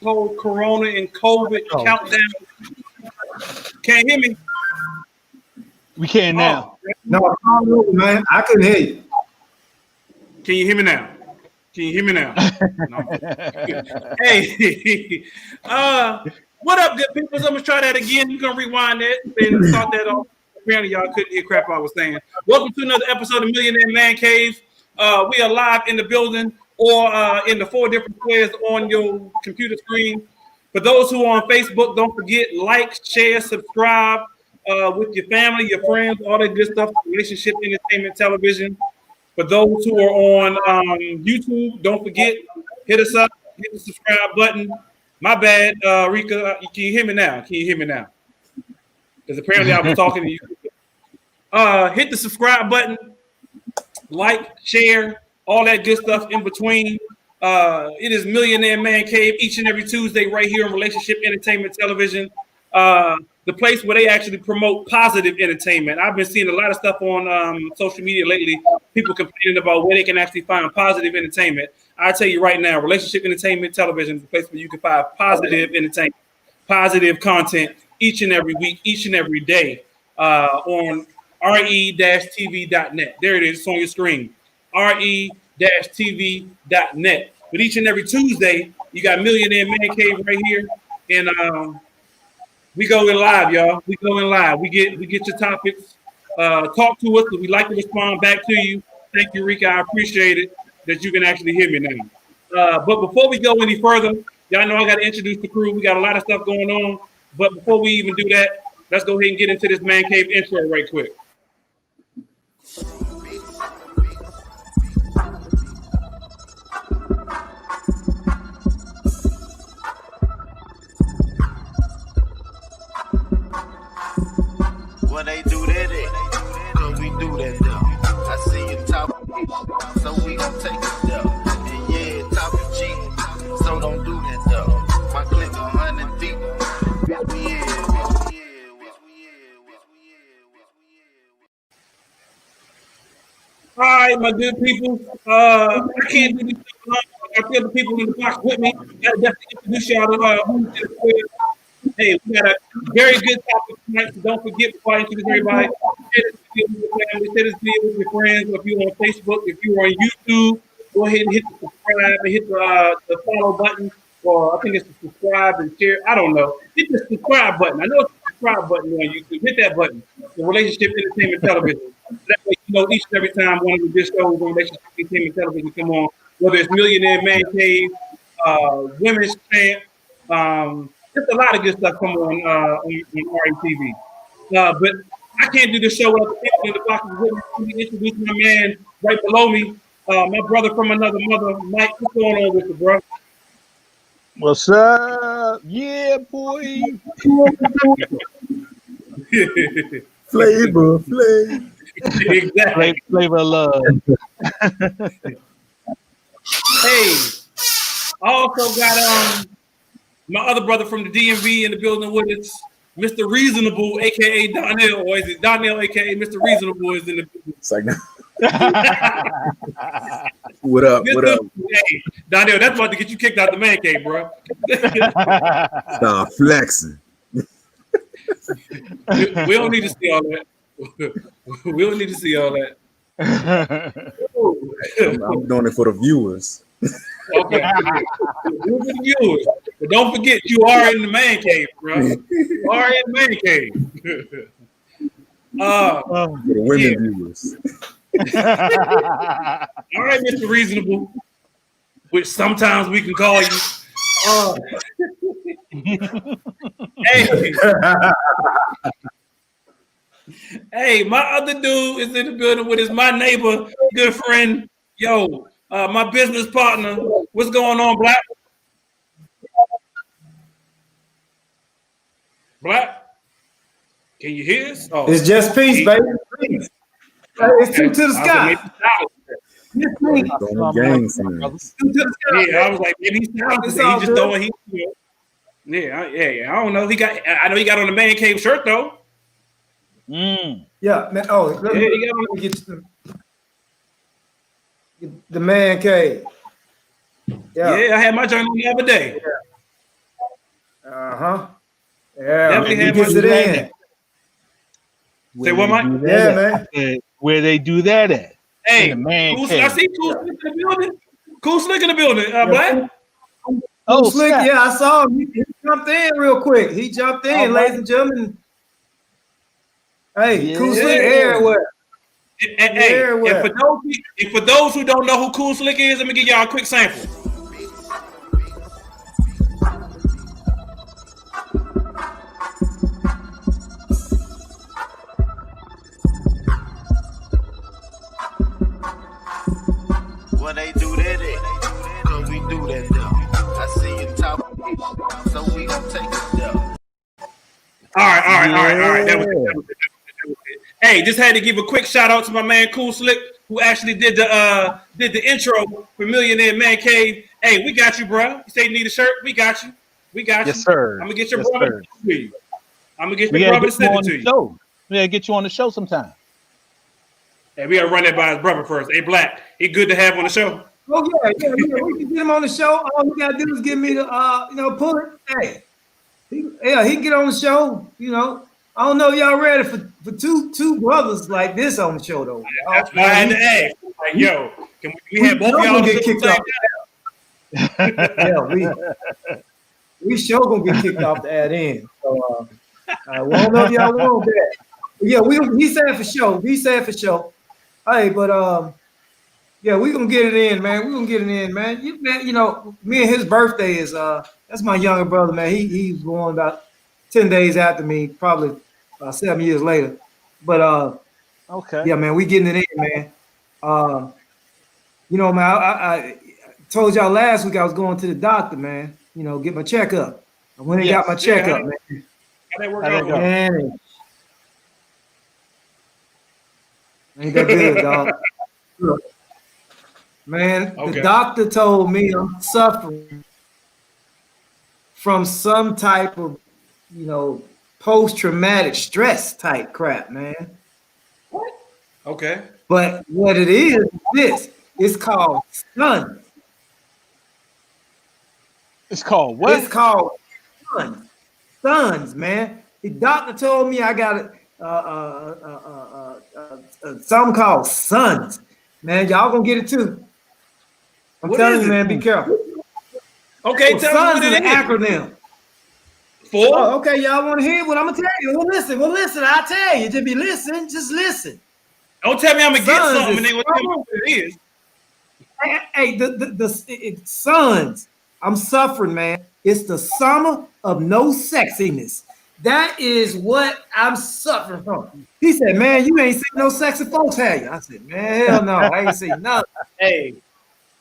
whole Corona and COVID countdown. Can't hear me? We can now. No, man, I couldn't hear you. Can you hear me now? Can you hear me now? No. Hey, what up, good people? So I'm gonna try that again. You're gonna rewind that and start that off. Apparently, y'all couldn't hear crap I was saying. Welcome to another episode of Millionaire Man Cave. We are live in the building or in the 4 different squares on your computer screen. For those who are on Facebook, don't forget, like, share, subscribe with your family, your friends, all that good stuff, relationship, entertainment, television. For those who are on YouTube, don't forget, hit us up, hit the subscribe button. My bad, Rika, can you hear me now? Can you hear me now? Because apparently I was talking to you. Hit the subscribe button, like, share, all that good stuff in between. It is Millionaire Man Cave each and every Tuesday right here on Relationship Entertainment Television. The place where they actually promote positive entertainment. I've been seeing a lot of stuff on social media lately, people complaining about where they can actually find positive entertainment. I tell you right now, Relationship Entertainment Television is a place where you can find positive entertainment, positive content each and every week, each and every day on re-tv.net. There it is, it's on your screen, re-tv.net. But each and every Tuesday, you got Millionaire Man Cave right here, and we go in live, y'all. We go in live. We get your topics. Talk to us. We like to respond back to you. Thank you, Rika. I appreciate it that you can actually hear me now. But before we go any further, y'all know I got to introduce the crew. We got a lot of stuff going on. But before we even do that, let's go ahead and get into this Man Cave intro right quick. When they do that, cause we do that though. I see you talking, so we gon' take it though. And yeah, talking cheap, so don't do that though. My click 100 deep. All right, my good people. I can't do this. I feel the people in the box with me. I gotta definitely introduce y'all to who's in the square. Hey, we got a very good topic tonight, so don't forget before I introduce everybody, share this video with your family, share this video with your friends. If you're on Facebook, if you're on YouTube, go ahead and hit the subscribe and hit the follow button, or I think it's the subscribe and share. I don't know. Hit the subscribe button. I know it's the subscribe button on YouTube. Hit that button. The Relationship Entertainment Television. That way, you know, each and every time one of the good shows on Relationship Entertainment Television come on, whether it's Millionaire Man Cave, Women's Champ, just a lot of good stuff come on RETV. But I can't do the show without the people in the box. Let me introduce my man right below me, my brother from another mother, Mike. What's going on with you, bro? What's up? Yeah, boy. Flavor. Exactly. Flavor of love. Hey, I also got my other brother from the DMV in the building with us, Mr. Reasonable, aka Donnell, or is it Donnell, aka Mr. Reasonable, is in the building. It's like, what up? Hey, Donnell, that's about to get you kicked out the man cave, bro. Stop flexing. We don't need to see all that. We don't need to see all that. I'm doing it for the viewers. Okay. Viewers. But don't forget, you are in the man cave, bro. You are in the man cave. For the women viewers. All right, Mr. Reasonable, which sometimes we can call you. Hey, my other dude is in the building with my neighbor, good friend, my business partner. What's going on, Black? Black? Can you hear us? Oh, It's just peace, baby. Peace. It's two to the sky. Yeah, I was like, maybe he's talented. He just throwing. I don't know. I know he got on the Man Cave shirt though. Yeah, man. Oh, let me get the Man Cave. Yeah, I had my journal the other day. Uh-huh. Yeah, Definitely he had gets my- it in. Say what, Mike? Yeah, man. Where they do that at? Hey, In the man Cool, I cave. see Cool Slick in the building. Cool Slick in the building. Black. Oh, Slick, snap. yeah, I saw him. He jumped in real quick. He jumped in, All ladies right. and gentlemen. Hey, Yeah. Cool Slick everywhere. Hey, and for those who don't know who Cool Slick is, let me give y'all a quick sample. When they do that, cause we do that though. I see you talk, so we gon' take it though. All right. That was it. Hey, just had to give a quick shout out to my man Cool Slick, who actually did the intro for Millionaire Man Cave. Hey, we got you, bro. You say you need a shirt? We got you. Yes, sir. I'm gonna get your Yes, brother sir. to send it to you. I'm gonna get We your gotta brother to get you send on it to the you. show. We gotta get you on the show sometime. Hey, we gotta run that by his brother first. Hey, Black, he good to have on the show. Oh yeah. We can get him on the show. All we gotta do is give me the pull it. Hey, he can get on the show. I don't know if y'all ready for two brothers like this on the show though. That's why I had to ask. Like, yo, can we have both of y'all on the get show kicked off. Yeah, we sure gonna get kicked off the ad in. So I don't know if y'all want that. But yeah, he said for sure. He said for sure. Hey, but yeah, we gonna get it in, man. We gonna get it in, man. Me and his birthday is that's my younger brother, man. He was born about 10 days after me, probably 7 years later. But Okay. yeah, man, we getting it in, man. Man, I told y'all last week I was going to the doctor, man. Get my checkup. I went and got my checkup, man. How that work How'd out? that go? Man, ain't that good, dog? Look, man, Okay. the doctor told me I'm suffering from some type of, post-traumatic stress type crap, man. Okay. But what it is this. It's called SUNS. It's called what? It's called SUNS. SUNS, man. The doctor told me I got something called SUNS. Man, y'all gonna get it too. I'm What telling is you, it? man, be careful. Okay, Well, tell me SUNS what is it an is. acronym. For? Oh, okay, y'all want to hear what I'm gonna tell you? Well, listen. I'll tell you. Just be listening. Just listen. Don't tell me I'm gonna get SUNS something is and they gonna tell me what it is. Hey, the SUNS. I'm suffering, man. It's the summer of no sexiness. That is what I'm suffering from. He said, "Man, you ain't seen no sexy folks, have you?" I said, "Man, hell no, I ain't seen nothing." Hey, He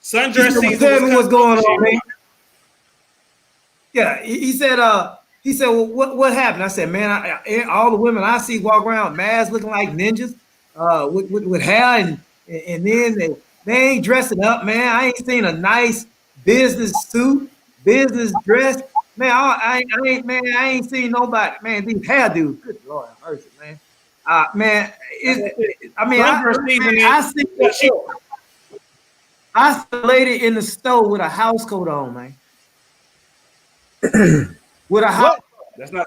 sundress said, "Well, season. tell me was what's going on, coming. man." Yeah, he said, well, what happened? I said, man, all the women I see walk around masks looking like ninjas, with hair, and then they ain't dressing up, man. I ain't seen a nice business suit, business dress, man. I ain't seen nobody, man. These hairdos, good Lord have mercy, man. Man, I see a lady in the store with a house coat on, man. With a house. That's not.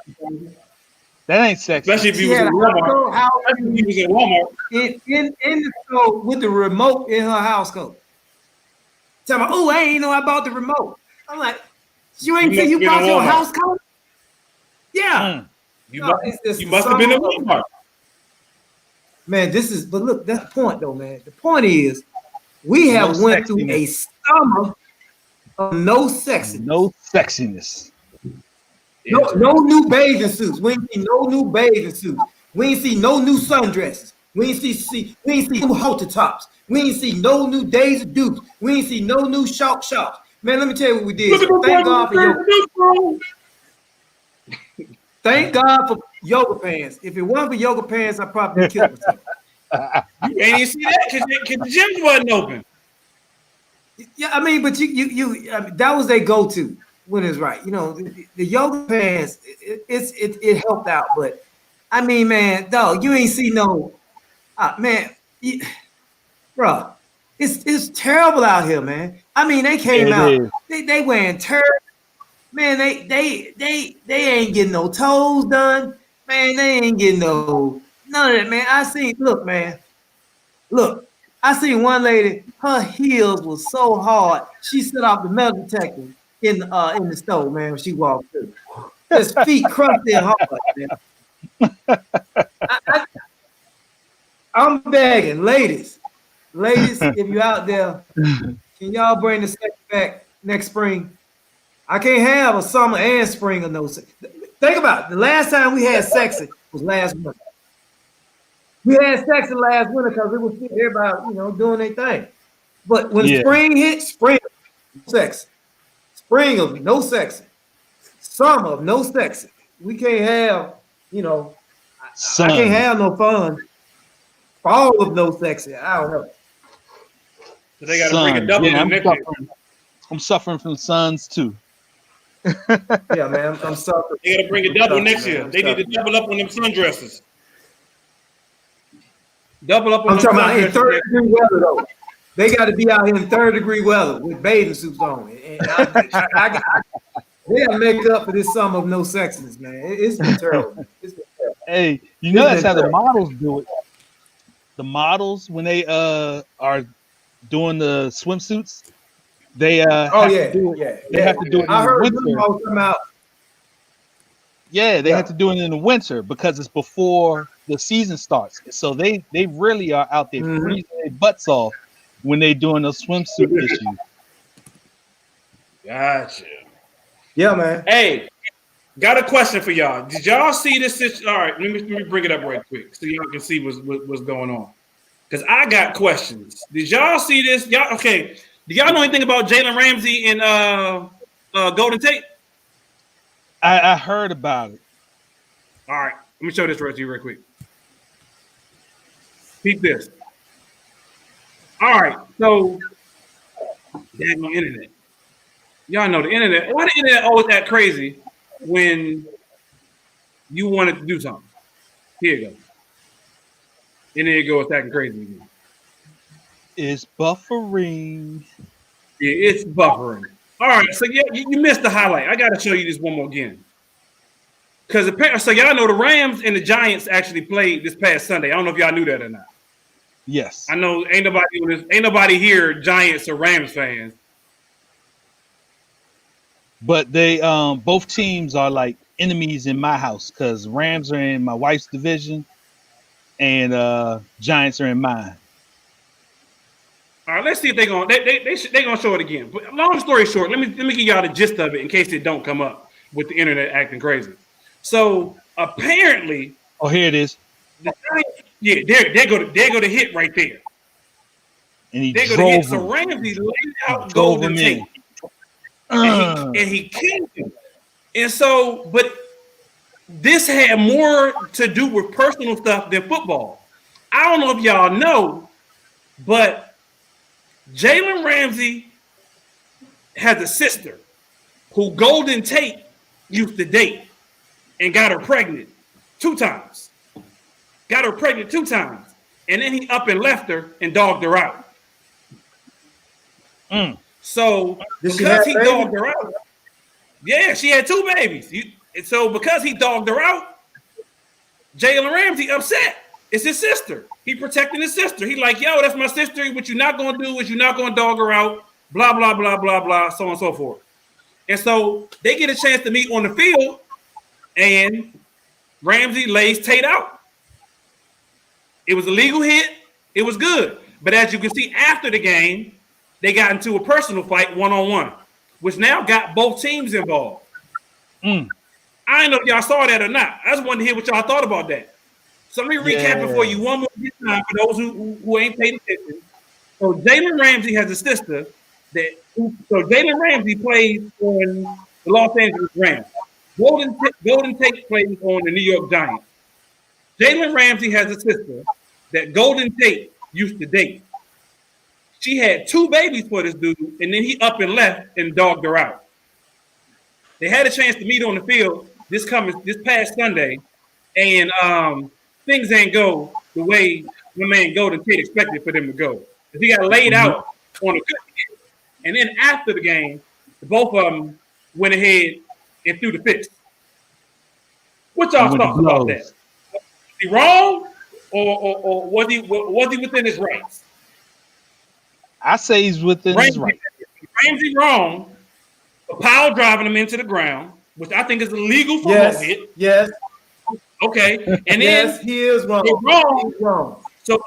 That ain't sexy. Especially if you was Yeah, in Walmart. Especially if you was in Walmart. in the store with the remote in her house coat. Tell me, oh, I ain't know I bought the remote. I'm like, you ain't see you bought your house coat? Yeah. You must have been in Walmart. Man, but look, that's the point though, man. The point is, we have went through a summer of no sexiness. No sexiness. No new bathing suits. We ain't see no new bathing suits. We ain't see no new sundresses. We ain't see new halter tops. We ain't see no new Days of Dukes. We ain't see no new shops. Man, let me tell you what we did. Thank God for yoga. Thank God for yoga pants. If it wasn't for yoga pants, I probably killed myself. You ain't even see that because the gyms wasn't open. Yeah, I mean, but you that was their go-to when it's right. The yoga pants, it helped out, but I mean, man, dog, you ain't see no, man, bro, it's terrible out here, man. I mean, they came out, they wearing turd. Man, they ain't getting no toes done. Man, they ain't getting none of that, man. I seen one lady, her heels was so hard, she set off the metal detector in the stove, man, when she walked through. Just feet crusty and hard, man. I'm begging, ladies, if you're out there, can y'all bring the sex back next spring? I can't have a summer and spring of no sex. Think about it. The last time we had sex was last winter. We had sex last winter because it was everybody, doing their thing. But when spring hit, spring of sex. Spring of no sex. Summer of no sex. We can't have, I can't have no fun. Fall of no sex. I don't know. So they got to bring a double in next year. I'm suffering from suns too. Yeah, man, I'm suffering. They got to bring a double next year. They need to double up on them sundresses. Double up on I'm them talking about in sundresses. 3rd-degree weather, though. They got to be out here in 3rd-degree weather with bathing suits on. And they got to make up for this summer of no sexiness, man. It's been terrible. Hey, that's how the models do it. The models, when they are doing the swimsuits, they have to do it. They have to do it in the winter. Yeah, they have to do it in the winter because it's before the season starts. So they really are out there freezing their butts off when they doing those swimsuit issues. Gotcha. Yeah, man. Hey, got a question for y'all. Did y'all see this? All right, let me bring it up right quick so y'all can see what's going on. Because I got questions. Did y'all see this? Y'all okay? Do y'all know anything about Jalen Ramsey and Golden Tate? I heard about it. All right, let me show this to you real quick. Peep this. All right, so daggone internet. Y'all know the internet. Why the internet always that crazy when you wanted to do something? Here you go. And there you go, it's acting crazy again. It's buffering. Yeah, it's buffering. All right, so yeah, you missed the highlight. I got to show you this one more again. Because so y'all know the Rams and the Giants actually played this past Sunday. I don't know if y'all knew that or not. Yes. I know ain't nobody here Giants or Rams fans. But they both teams are like enemies in my house because Rams are in my wife's division and Giants are in mine. All right, let's see if they're gonna show it again. But long story short, let me give y'all the gist of it in case it don't come up with the internet acting crazy. So apparently, here it is. The Giants, yeah, there go the hit right there. And he they go drove to hit. him. So Ramsey laid out Golden Tate, and he killed him. And so, but this had more to do with personal stuff than football. I don't know if y'all know, but Jalen Ramsey has a sister who Golden Tate used to date and got her pregnant 2 times. Got her pregnant 2 times. And then he up and left her and dogged her out. So because he dogged her out, yeah, she had 2 babies. So because he dogged her out, Jalen Ramsey upset. It's his sister. He protecting his sister. He like, yo, that's my sister. What you're not going to do is you're not going to dog her out, blah, blah, blah, blah, blah, so on and so forth. And so they get a chance to meet on the field, and Ramsey lays Tate out. It was a legal hit. It was good. But as you can see after the game, they got into a personal fight one-on-one, which now got both teams involved. I don't know if y'all saw that or not. I just wanted to hear what y'all thought about that. So let me recap it for you one more time for those who ain't paid attention. So Jalen Ramsey has a sister so Jalen Ramsey plays on the Los Angeles Rams. Golden Tate plays on the New York Giants. Jalen Ramsey has a sister that Golden Tate used to date. She had 2 babies for this dude, and then he up and left and dogged her out. They had a chance to meet on the field this past Sunday, and things ain't go the way my man Golden Tate expected for them to go. He got laid out on a good hit. And then after the game, both of them went ahead and threw the fist. What y'all thoughts about that? Was he wrong, or was he within his rights? I say he's within his rights. Ramsey wrong for power driving him into the ground, which I think is illegal for a hit. Yes. Okay. And then yes, he is wrong. He's wrong. So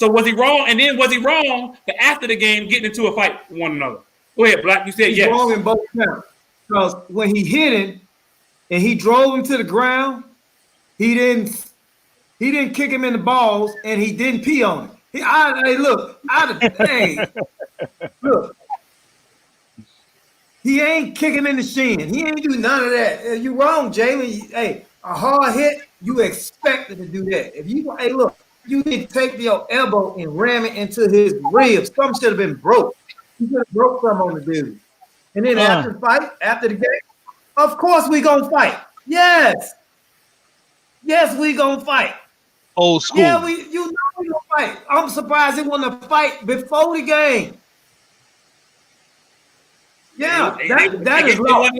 was he wrong? And then was he wrong for after the game getting into a fight with one another? Go ahead, Black. You said he's yes. Wrong in both counts. Because when he hit him and he drove him to the ground, he didn't kick him in the balls and he didn't pee on him. Look. He ain't kicking in the shin. He ain't do none of that. You wrong, Jalen. Hey, a hard hit, you expected to do that. If you, hey, look, you need to take your elbow and ram it into his ribs. Something should have been broke. You should have broke something on the dude. And then after the fight, after the game, of course we gonna fight. Yes, we gonna fight. Old school. Yeah, we gonna fight. I'm surprised it wasn't a fight before the game. Yeah, that is law. I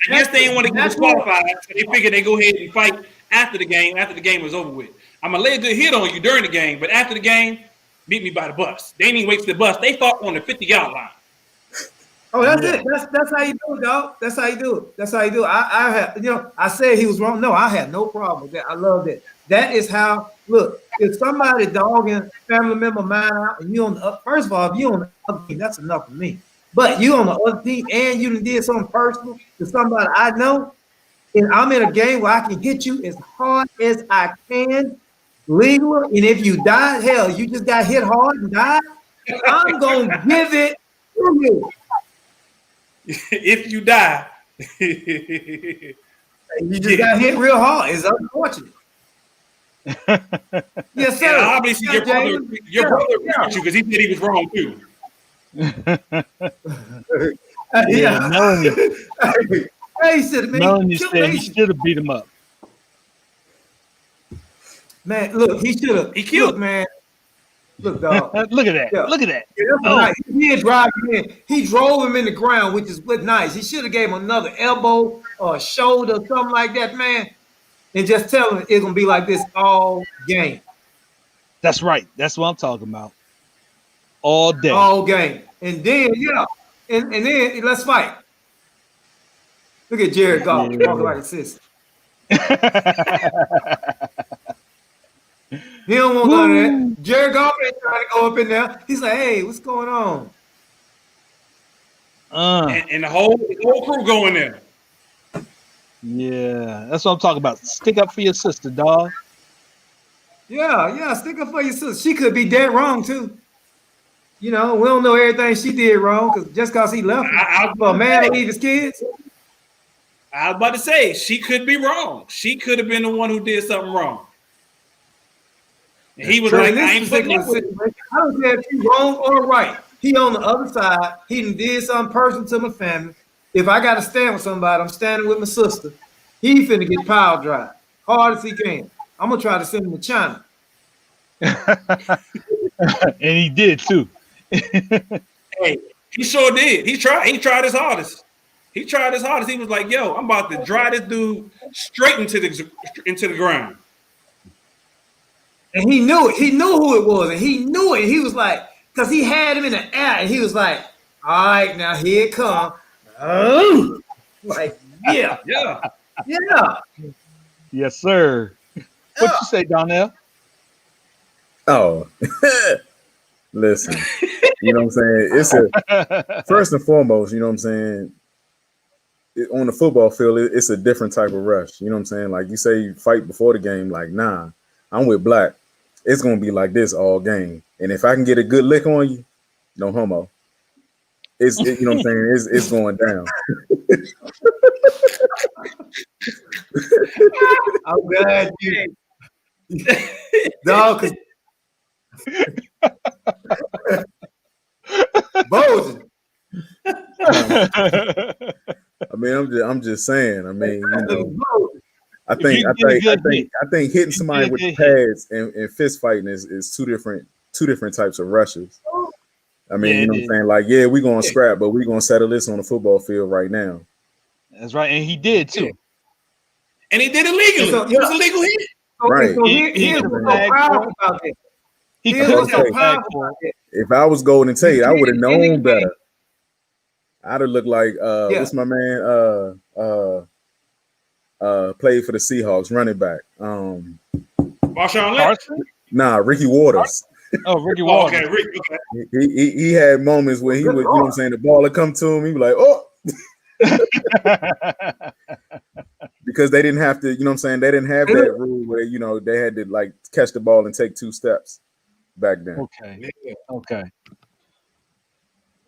guess they didn't want to get disqualified, so they figured they go ahead and fight after the game was over with. I'm gonna lay a good hit on you during the game, but after the game, meet me by the bus. They didn't even wait for the bus. They fought on the 50-yard line. Oh, that's it. That's how you do it, dog. That's how you do it. That's how you do it. I have, I said he was wrong. No, I had no problem with that. I love that. That is how. Look, if somebody dogging family member mine out, and you on the first of all, if you on the other team, that's enough for me. But you on the other team and you did something personal to somebody I know, and I'm in a game where I can hit you as hard as I can, legal. And if you die, hell, you just got hit hard and died. I'm gonna give it to you. If you die, you just got hit real hard. It's unfortunate. Yes, sir. And obviously, your brother agreed with you because he said he was wrong too. Melanie. Melanie said he should have beat him up. Man, look, he should have. He killed, man. Look, dog. Look at that. Yeah. Look at that. Yeah, nice. He did drive him in. He drove him in the ground, which is nice. He should have gave him another elbow or shoulder, something like that, man. And just tell him it's gonna be like this all game. That's right. That's what I'm talking about. All day. All game. And then, and then let's fight. Look at Jared Goff talking like a sister. He don't want none of that. Jared Goff ain't trying to go up in there. He's like, hey, what's going on? And the whole crew going there. Yeah, that's what I'm talking about. Stick up for your sister, dog. Yeah, stick up for your sister. She could be dead wrong too. We don't know everything she did wrong just because he left her. For a man to leave his kids. I was about to say, she could be wrong. She could have been the one who did something wrong. And he was like, I ain't putting up with it. I don't care if he's wrong or right. He on the other side. He did something personal to my family. If I got to stand with somebody, I'm standing with my sister. He finna get power drive. Hard as he can. I'm going to try to send him to China. And he did too. Hey, he sure did. He tried his hardest. He was like, yo, I'm about to drive this dude straight into the ground. And he knew it. He knew who it was. And he knew it. He was like, because he had him in the air. And he was like, all right, now here it comes. Oh, like, yeah. Yes, sir. What you say, Donnell? Oh, listen. You know what I'm saying? It's first and foremost, you know what I'm saying? On the football field, it's a different type of rush. You know what I'm saying? Like you say, you fight before the game. Like, nah, I'm with Black. It's gonna be like this all game. And if I can get a good lick on you, no homo. You know what I'm saying? It's going down. I'm glad you, dog. Bozen. I mean, I'm just saying. I mean, I think hitting somebody with the pads and fist fighting is two different types of rushes. I mean, you know what I'm saying? Like, yeah, we're gonna scrap, but we're gonna settle this on the football field right now. That's right, and he did too. Yeah. And he did it legally. So, It was a legal hit. Right. So here's what's so powerful about that. Here's what's so powerful about that. If I was Golden Tate, I would have known better. I'd have looked like what's my man played for the Seahawks, running back. Marshawn Lynch? Nah, Ricky Waters. Oh, Ricky Waters. Okay, Ricky. Okay. He had moments where he would, you know what I'm saying, the ball would come to him, he'd be like, oh. Because they didn't have to, you know what I'm saying, they didn't have that rule where, you know, they had to like catch the ball and take 2 steps back then. Okay.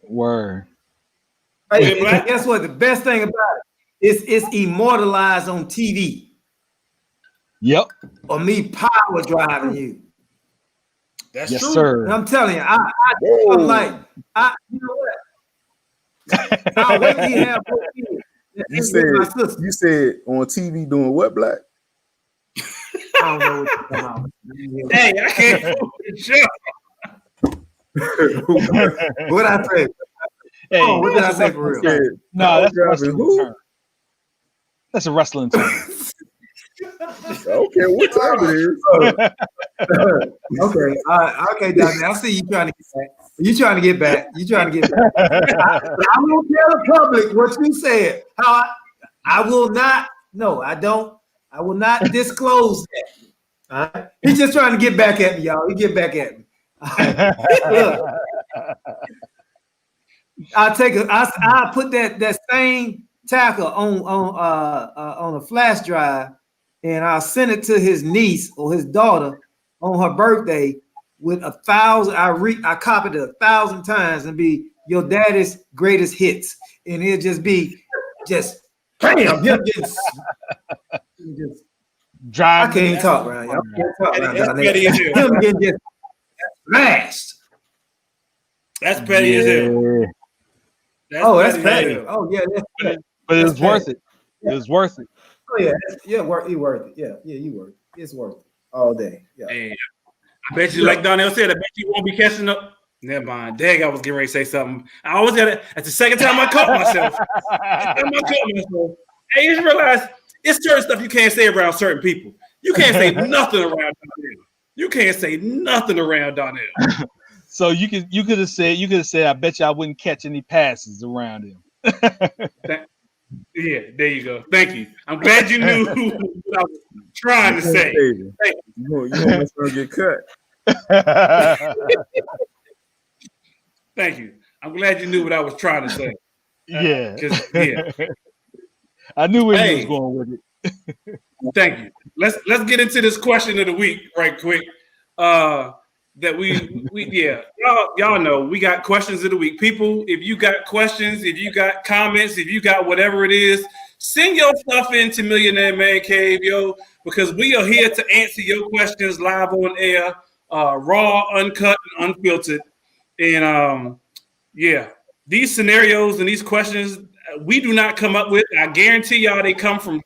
Word. Hey, guess what? The best thing about it is it's immortalized on TV. Yep. Or me power driving you. That's yes, true. Sir. And I'm telling you, I'm like, you know what? I'll wait till you have you said on TV doing what, Black? I don't know what you're talking about. Hey, I can't sure. What I say? Hey, what did I say for real? No, that's a wrestling term. That's a wrestling term. Okay, what time it is? Okay, okay, Doctor. I see you trying to get back. You trying to get back. You trying to get back. I'm gonna tell the public what you said. How I will not. No, I don't. I will not disclose that. All right? He's just trying to get back at me, y'all. He get back at me. Look, I'll put that same tackle on a flash drive, and I'll send it to his niece or his daughter on her birthday with 1,000. I copied it 1,000 times and be your daddy's greatest hits, and it'll just be bam. Drive. I can't even talk around y'all. I can't talk around y'all. Him getting just smashed. That's petty as hell. That's petty. Oh yeah, but it was worth it. It was worth it. Oh yeah, you worth it. Yeah, you worth it. It's worth it all day. Yeah. Hey, I bet you, like Donnell said, I bet you won't be catching up. Never mind. Dang, I was getting ready to say something. I always got it. That's the second time I caught myself. Hey, you realize it's certain stuff you can't say around certain people. You can't say nothing around Donnell. You can't say nothing around Donnell. So you could have said, I bet you I wouldn't catch any passes around him. Yeah, there you go. Thank you. I'm glad you knew what I was trying to say. You almost gonna get cut. Thank you. I'm glad you knew what I was trying to say. Yeah. Yeah. I knew where he was going with it. Thank you. Let's get into this question of the week right quick. That we y'all know we got questions of the week. People, if you got questions, if you got comments, if you got whatever it is, send your stuff into Millionaire Man Cave, because we are here to answer your questions live on air, raw, uncut, and unfiltered. And these scenarios and these questions we do not come up with. I guarantee y'all they come from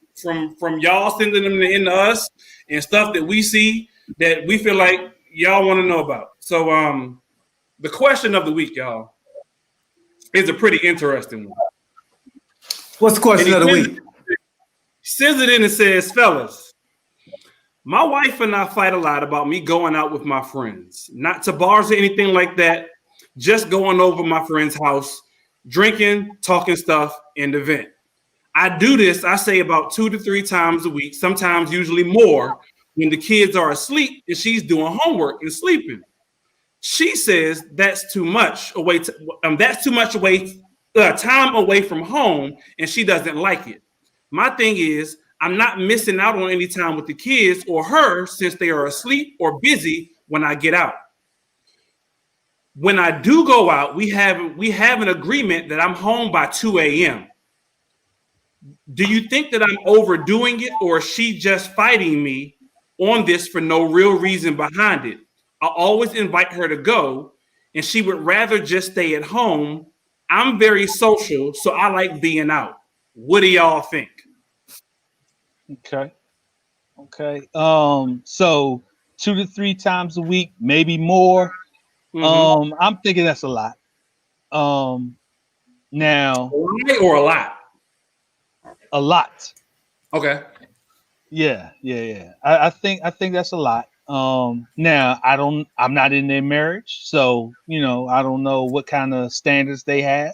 y'all sending them into us and stuff that we see that we feel like y'all want to know about. So the question of the week, y'all, is a pretty interesting one. What's the question of the week? Sends it in and says, fellas, my wife and I fight a lot about me going out with my friends. Not to bars or anything like that. Just going over my friend's house, drinking, talking stuff, and the vent. I do this, I say, about 2 to 3 times a week, sometimes usually more, when the kids are asleep and she's doing homework and sleeping. She says that's too much time away from home, and she doesn't like it. My thing is, I'm not missing out on any time with the kids or her since they are asleep or busy when I get out. When I do go out, we have an agreement that I'm home by 2 a.m. Do you think that I'm overdoing it, or is she just fighting me on this for no real reason behind it? I always invite her to go, and she would rather just stay at home. I'm very social, so I like being out. What do y'all think? Okay. So 2 to 3 times a week, maybe more. Mm-hmm. I'm thinking that's a lot. Now, or a lot. A lot. Okay. Yeah. I think that's a lot. Now I'm not in their marriage, so I don't know what kind of standards they have,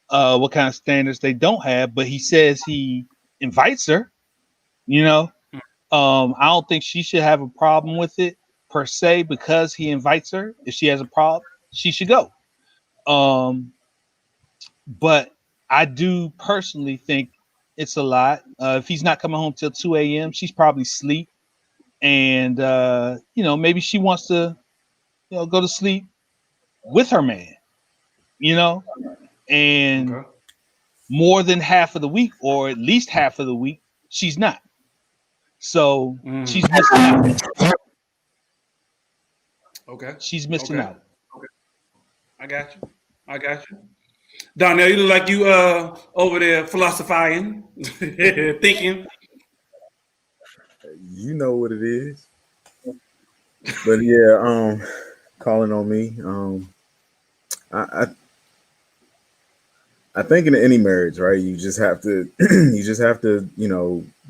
what kind of standards they don't have. But he says he invites her. I don't think she should have a problem with it per se because he invites her. If she has a problem, she should go. But I do personally think it's a lot. If he's not coming home till 2 a.m., she's probably asleep. And maybe she wants to go to sleep with her man, and Okay. more than half of the week, or at least half of the week, she's not. So she's missing out. Okay. She's missing out. Okay. I got you. Donnell, you look like you over there philosophizing, thinking. You know what it is. But yeah, calling on me. I think in any marriage, right, you just have to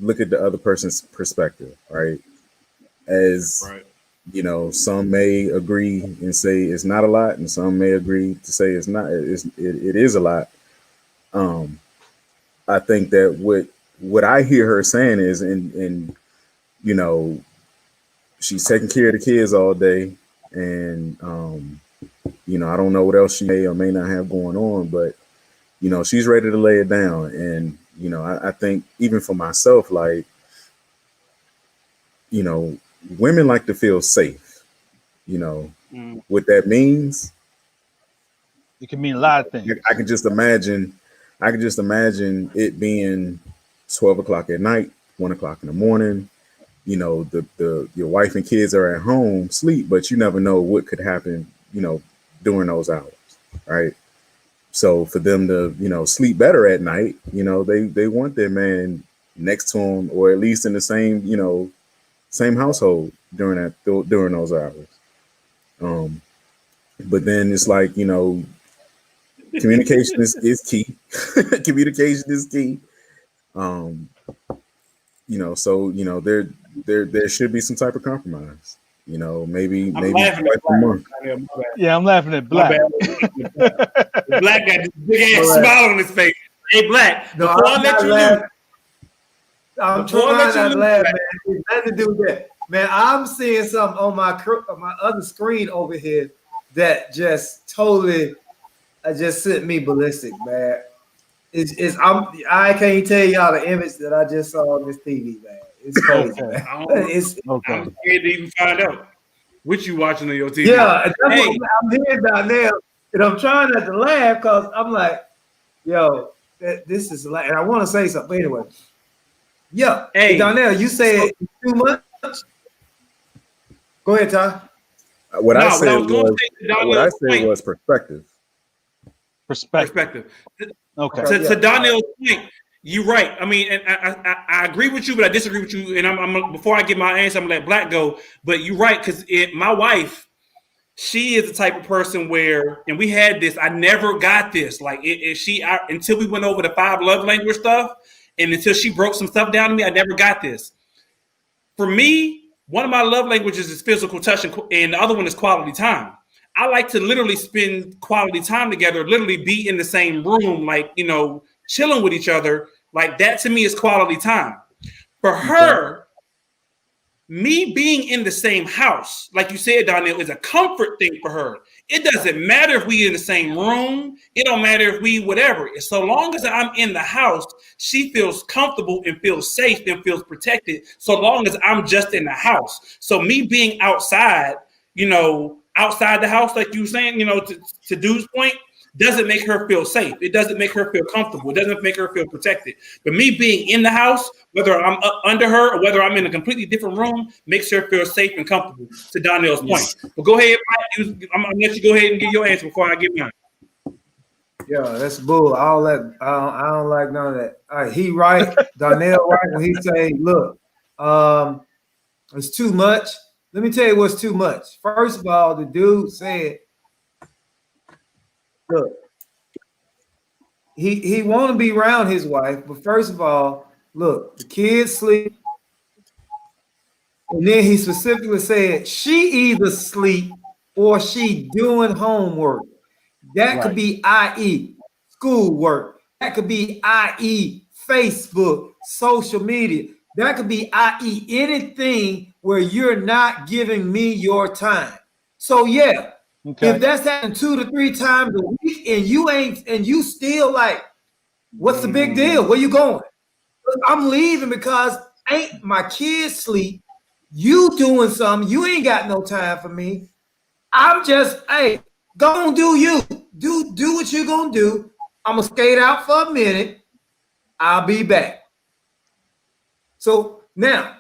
look at the other person's perspective, right? As some may agree and say it's not a lot, and some may agree to say it's not. It is a lot. I think that what I hear her saying is, and she's taking care of the kids all day, and I don't know what else she may or may not have going on, but she's ready to lay it down. And I think even for myself, like, women like to feel safe. What that means. It can mean a lot of things. I can just imagine it being 12 o'clock at night, 1 o'clock in the morning. Your wife and kids are at home, sleep, but you never know what could happen, during those hours, right? So for them to, sleep better at night, they want their man next to them, or at least in the same household during those hours. But then it's like, communication is key. Communication is key. So there should be some type of compromise. Maybe twice a month. Yeah, I'm laughing at Black. Black got this big ass smile on his face. Hey, Black, before I let you lose, I'm trying not to laugh, man. It's nothing to do with that. Man, I'm seeing something on my other screen over here that just totally just sent me ballistic, man. I can't tell y'all the image that I just saw on this TV, man. It's crazy, man. I'm scared to even find out what you watching on your TV. Yeah, I'm here down there, and I'm trying not to laugh because I'm like, yo, this is like, and I want to say something. But anyway, yeah. Hey, Donnell, you said too much. Go ahead, Ty. What I said was perspective. Perspective. Okay. To Donnell's point, you're right. I mean, and I agree with you, but I disagree with you. And I'm before I get my answer, I'm gonna let Black go. But you're right, because my wife, she is the type of person where, and we had this. I never got this. Like until we went over the 5 love language stuff, and until she broke some stuff down to me, I never got this. For me, one of my love languages is physical touch, and the other one is quality time. I like to literally spend quality time together, literally be in the same room, like, chilling with each other. Like, that to me is quality time. For her, me being in the same house, like you said, Donnell, is a comfort thing for her. It doesn't matter if we in the same room. It don't matter if we whatever. So long as I'm in the house, she feels comfortable and feels safe and feels protected. So long as I'm just in the house. So me being outside, outside the house, like you were saying, to Dude's point, doesn't make her feel safe. It doesn't make her feel comfortable. It doesn't make her feel protected. But me being in the house, whether I'm up under her or whether I'm in a completely different room, makes her feel safe and comfortable, to Donnell's point. But go ahead, Mike. I'm going to let you go ahead and give your answer before I get mine. Yeah, that's bull. I don't like none of that. All right, he right, Donnell right, when he say, look, it's too much. Let me tell you what's too much. First of all, the dude said, look, he want to be around his wife, but first of all, look, the kids sleep, and then he specifically said she either sleep or she doing homework. That could be i.e. schoolwork. That could be i.e. Facebook, social media. That could be i.e. anything where you're not giving me your time. So yeah, if that's happening 2 to 3 times a week and you still like, what's the big deal? Where you going? I'm leaving because ain't my kids sleep. You doing something. You ain't got no time for me. I'm just, hey, go and do you. Do what you're gonna do. I'm gonna skate out for a minute. I'll be back. So now,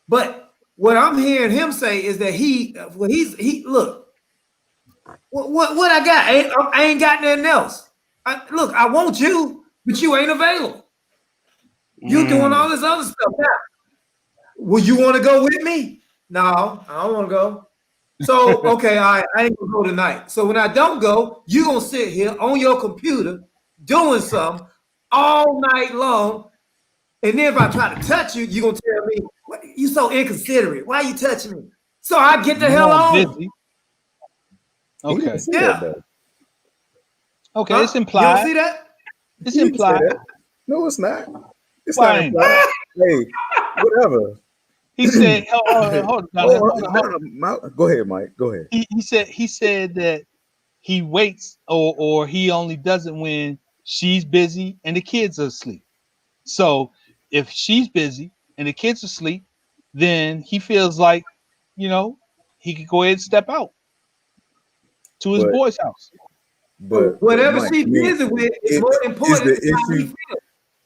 but what I'm hearing him say is that he look, what I got? I ain't got nothing else. Look, I want you, but you ain't available. You doing all this other stuff now. Would you want to go with me? No, I don't want to go. So, okay, I ain't gonna go tonight. So when I don't go, you're gonna sit here on your computer doing something all night long. And then if I try to touch you, you're gonna tell me, you so inconsiderate. Why are you touching me? So I get the hell on. Busy. Okay. Yeah. Okay, it's implied. You don't see that? It's implied. No, it's not. It's not implied. Hey, whatever. He said, hold on. Go ahead, Mike. Go ahead. He said that he waits or he only does it when she's busy and the kids are asleep. So if she's busy and the kids are asleep, then he feels like, he could go ahead and step out to his boy's house. But whatever she's busy with is more important.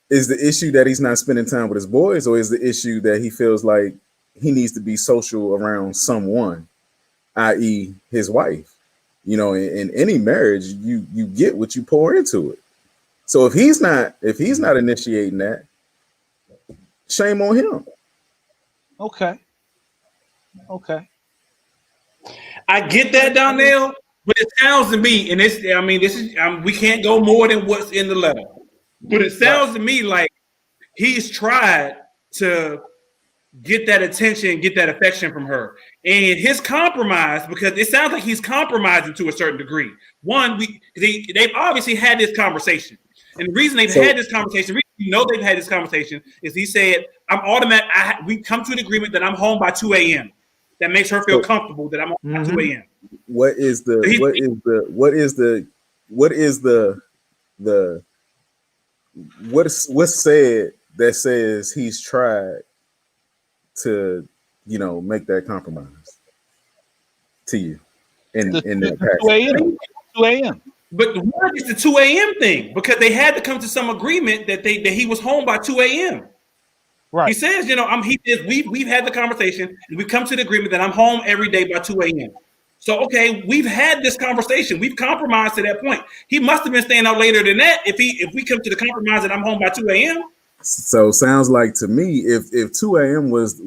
Is the issue that he's not spending time with his boys, or is the issue that he feels like he needs to be social around someone, i.e. his wife? In any marriage, you get what you pour into it. So if he's not initiating that, shame on him. Okay. I get that, Donnell, but it sounds to me, and we can't go more than what's in the letter. But it sounds to me like he's tried to get that attention, get that affection from her. And his compromise, because it sounds like he's compromising to a certain degree. One, they've obviously had this conversation. And the reason they've had this conversation, they've had this conversation is he said, we come to an agreement that I'm home by 2 a.m. That makes her feel comfortable that I'm home by 2 a.m. What's said that says he's tried to make that compromise to you in that passage? 2 a.m. But what is the 2 a.m. thing? Because they had to come to some agreement that he was home by 2 a.m. Right. He says, we've had the conversation and we've come to the agreement that I'm home every day by 2 a.m. So, okay, we've had this conversation. We've compromised to that point. He must have been staying out later than that if we come to the compromise that I'm home by 2 a.m. So sounds like to me, if 2 a.m. was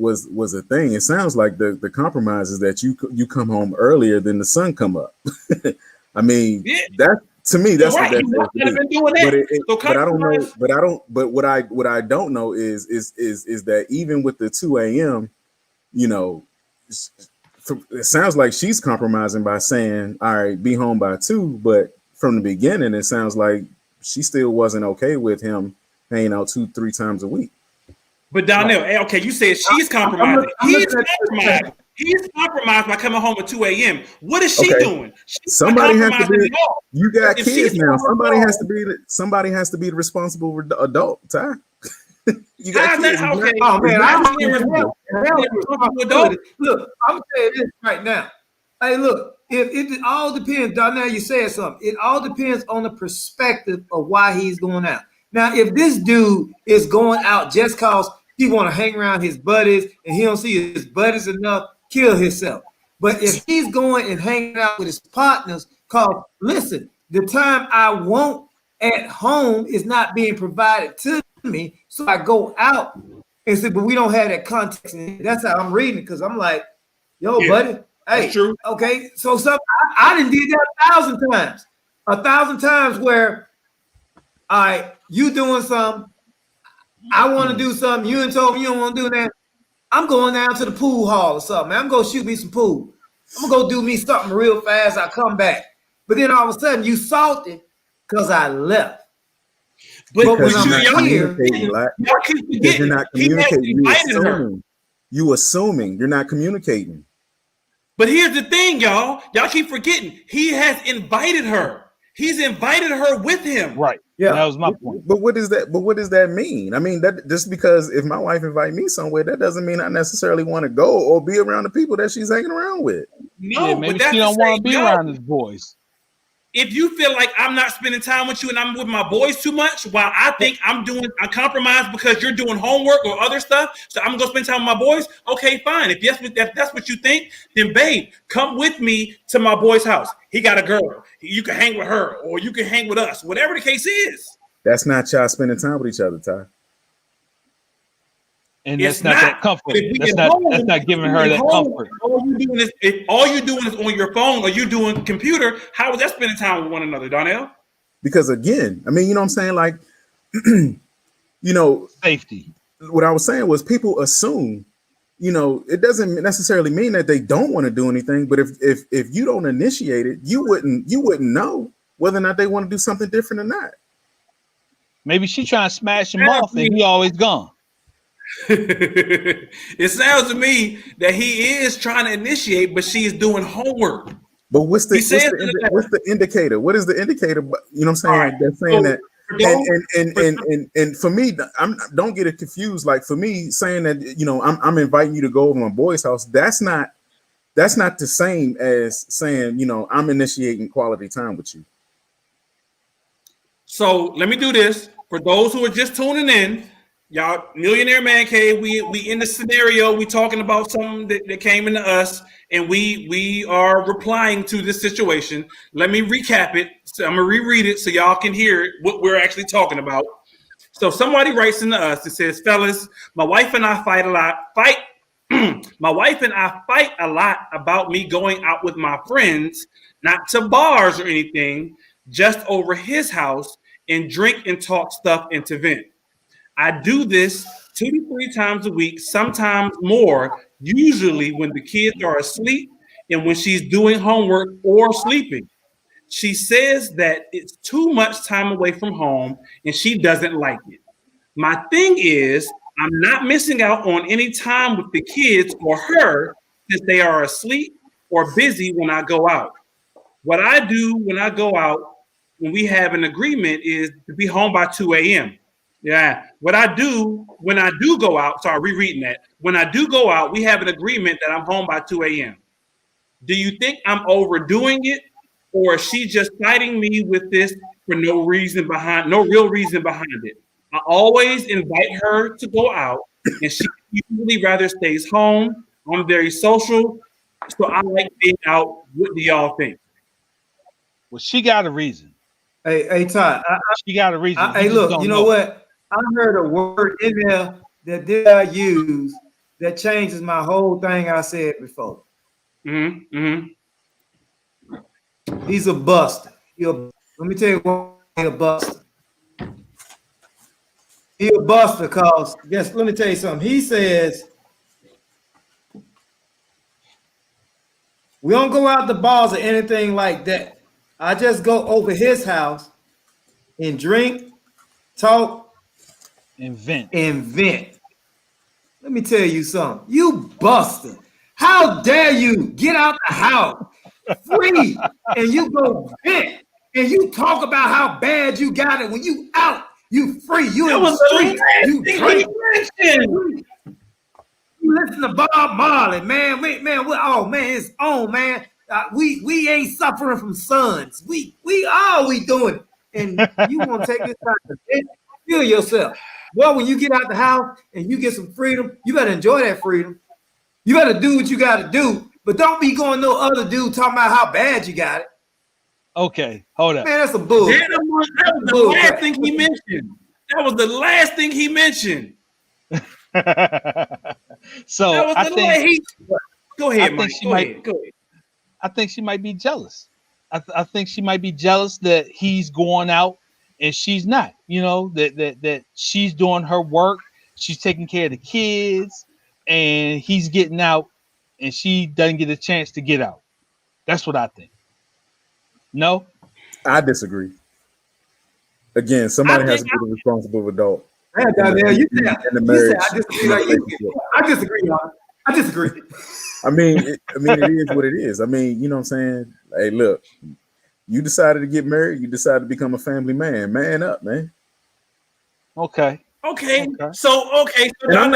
a thing, it sounds like the compromise is that you come home earlier than the sun come up. I mean, that to me, that's what that's supposed to be. But I don't know. But what I don't know is that even with the 2 a.m., it sounds like she's compromising by saying, all right, be home by 2. But from the beginning, it sounds like she still wasn't okay with him hanging out 2-3 times a week. But Donnell, okay, you said she's compromising. He's compromised. He's compromised by coming home at 2 a.m. What is she doing? Somebody has to be. You got kids now. Somebody has to be the responsible adult, Ty. You got kids. Okay. Oh man, I'm Look, I'm saying this right now. Hey, look, it all depends. Donnell, you said something. It all depends on the perspective of why he's going out. Now, if this dude is going out just cause he want to hang around his buddies and he don't see his buddies enough, kill himself. But if he's going and hanging out with his partners, cause listen, the time I want at home is not being provided to me, so I go out and say, but we don't have that context. And that's how I'm reading it, because I'm like, yo, buddy, hey, true. Okay, so I didn't did that 1,000 times. 1,000 times where all right, you doing something. I want to do something. You ain't told me you don't want to do that. I'm going down to the pool hall or something. Man. I'm going to shoot me some pool. I'm going to go do me something real fast. I come back. But then all of a sudden, you salty because I left. But when you're I'm not here, because you're not communicating. You assuming you're not communicating. But here's the thing, y'all. Y'all keep forgetting. He has invited her. He's invited her with him. Right. Yeah. That was my point. But what is that? But what does that mean? I mean, that just because if my wife invite me somewhere, that doesn't mean I necessarily want to go or be around the people that she's hanging around with. No, yeah, maybe she don't want to be around his boys. If you feel like I'm not spending time with you and I'm with my boys too much, while I think I'm doing a compromise because you're doing homework or other stuff, so I'm gonna spend time with my boys. Okay, fine. If that's what you think, then babe, come with me to my boy's house. He got a girl. You can hang with her, or you can hang with us. Whatever the case is. That's not y'all spending time with each other, Ty. And that's not that comfort. That's not giving her that comfort. All you're doing is on your phone or you're doing computer. How is that spending time with one another, Donnell? Because again, I mean, you know what I'm saying? Like, you know, safety. What I was saying was people assume, you know, it doesn't necessarily mean that they don't want to do anything. But if you don't initiate it, you wouldn't know whether or not they want to do something different or not. Maybe she trying to smash him off and he always gone. It sounds to me that he is trying to initiate, but she's doing homework. But what's the indicator? What is the indicator? You know what I'm saying? Right. They're saying that, and for me, don't get it confused. Like for me, saying that, you know, I'm inviting you to go over my boy's house. That's not the same as saying, you know, I'm initiating quality time with you. So let me do this for those who are just tuning in. Y'all, Millionaire Man Cave, we in the scenario, we talking about something that came into us, and we are replying to this situation. Let me recap it. So I'm gonna reread it so y'all can hear what we're actually talking about. So somebody writes into us, it says, fellas, my wife and I fight a lot. My wife and I fight a lot about me going out with my friends, not to bars or anything, just over his house and drink and talk stuff and to vent. I do this 2 to 3 times a week, sometimes more, usually when the kids are asleep and when she's doing homework or sleeping. She says that it's too much time away from home and she doesn't like it. My thing is, I'm not missing out on any time with the kids or her since they are asleep or busy when I go out. What I do when I go out, when we have an agreement, is to be home by 2 a.m. Yeah. What I do when I do go out, sorry, rereading that. When I do go out, we have an agreement that I'm home by 2 a.m. Do you think I'm overdoing it, or is she just fighting me with this for no real reason behind it? I always invite her to go out, and she usually rather stays home. I'm very social, so I like being out. What do y'all think? Well, she got a reason. Hey, Todd. She got a reason. Hey, look, you know what? I heard a word in there that I use that changes my whole thing I said before. Mm-hmm. He's a buster. Let me tell you why he's a buster. He's a buster because, let me tell you something. He says, we don't go out the bars or anything like that. I just go over his house and drink, talk, and vent. Let me tell you something. You buster. How dare you get out the house free and you go vent and you talk about how bad you got it when you out, you free, you in the street, you drink. You listen to Bob Marley, man. It's on, man. We ain't suffering from sons. We all we doing. And you want to take this time to feel yourself. Well, when you get out the house and you get some freedom, you better enjoy that freedom. You better do what you got to do, but don't be going no other dude talking about how bad you got it. Okay, hold up. Man, that's some bull. That was the last thing he mentioned. That was the last thing he mentioned. So I think go ahead, Mike. Go ahead. I think she might be jealous. I think she might be jealous that he's going out and she's not. You know that she's doing her work, she's taking care of the kids, and he's getting out, and she doesn't get a chance to get out. That's what I think. No, I disagree. Again, somebody has to be the responsible adult. You said I disagree. I disagree, y'all. I disagree. I mean, it is what it is. I mean, you know what I'm saying? Hey, look, you decided to get married. You decided to become a family man. Man up, man. Okay. So I'm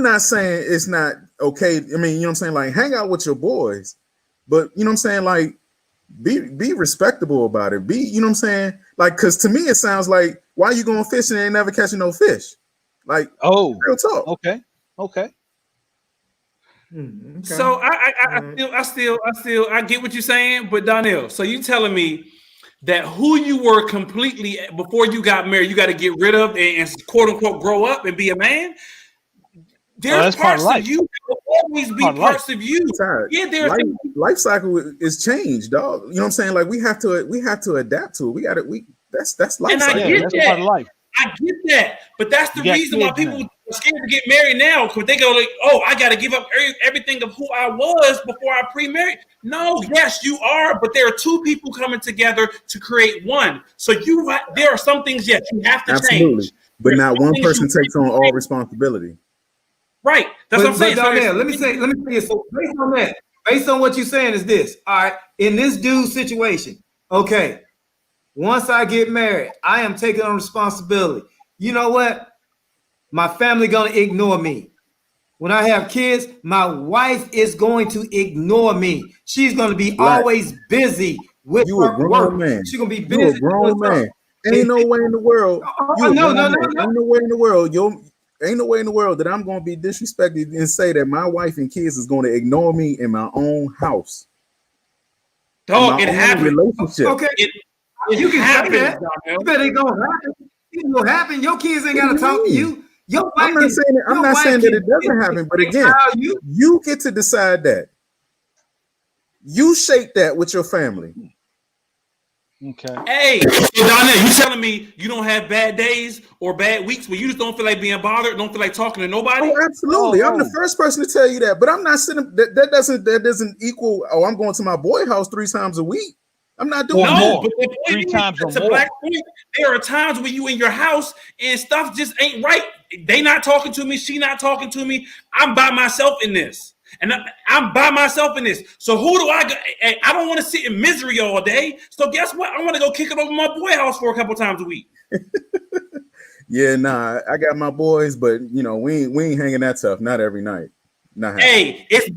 not saying it's not okay. I mean, you know what I'm saying? Like, hang out with your boys, but you know what I'm saying? Like, be respectable about it. You know what I'm saying? Like, because to me, it sounds like, why you going fishing and ain't never catching no fish? Like, real talk. Okay. So I get what you're saying, but Donnell, so you telling me that who you were completely before you got married, you got to get rid of and quote unquote grow up and be a man? There's parts of you that will always be parts of you. Yeah, there's life cycle is changed, dog. You know what I'm saying? Like, we have to adapt to it. That's life cycle. That's part of life. I get that, but that's the reason why people are scared to get married now, because they go like, "Oh, I got to give up everything of who I was before I pre-married." No, yes, you are, but there are two people coming together to create one. So there are some things, yes, you have to change, but not one person takes on all responsibility. Right. That's what I'm saying. So let me say it. So based on what you're saying is this. All right. In this dude situation, okay, once I get married, I am taking on responsibility. You know what? My family gonna ignore me. When I have kids, my wife is going to ignore me. She's gonna be always busy with her work. Man. She's gonna be busy. You a grown man. Ain't no way in the world. Ain't no way in the world. Ain't no way in the world that I'm going to be disrespected and say that my wife and kids is going to ignore me in my own house. Dog, it happened. Relationship. Okay, you can happen. Say that. You bet it gonna happen. It will happen. Your kids ain't got to talk to you. I'm not saying that it doesn't happen, but again, you get to decide that. You shape that with your family. Okay. Hey, so Donnell, you telling me you don't have bad days or bad weeks where you just don't feel like being bothered, don't feel like talking to nobody? Oh, absolutely. I'm the first person to tell you that, but I'm not sitting. That doesn't equal. Oh, I'm going to my boy house 3 times a week. I'm not doing no, but 3 times or more. Black point. There are times when you in your house and stuff just ain't right. They not talking to me. She not talking to me. I'm by myself in this. And I'm by myself in this. So who do I go? I don't want to sit in misery all day. So guess what? I want to go kick it over my boy house for a couple times a week. Yeah, nah, I got my boys, but we ain't hanging that tough. Not every night. Not hey, it's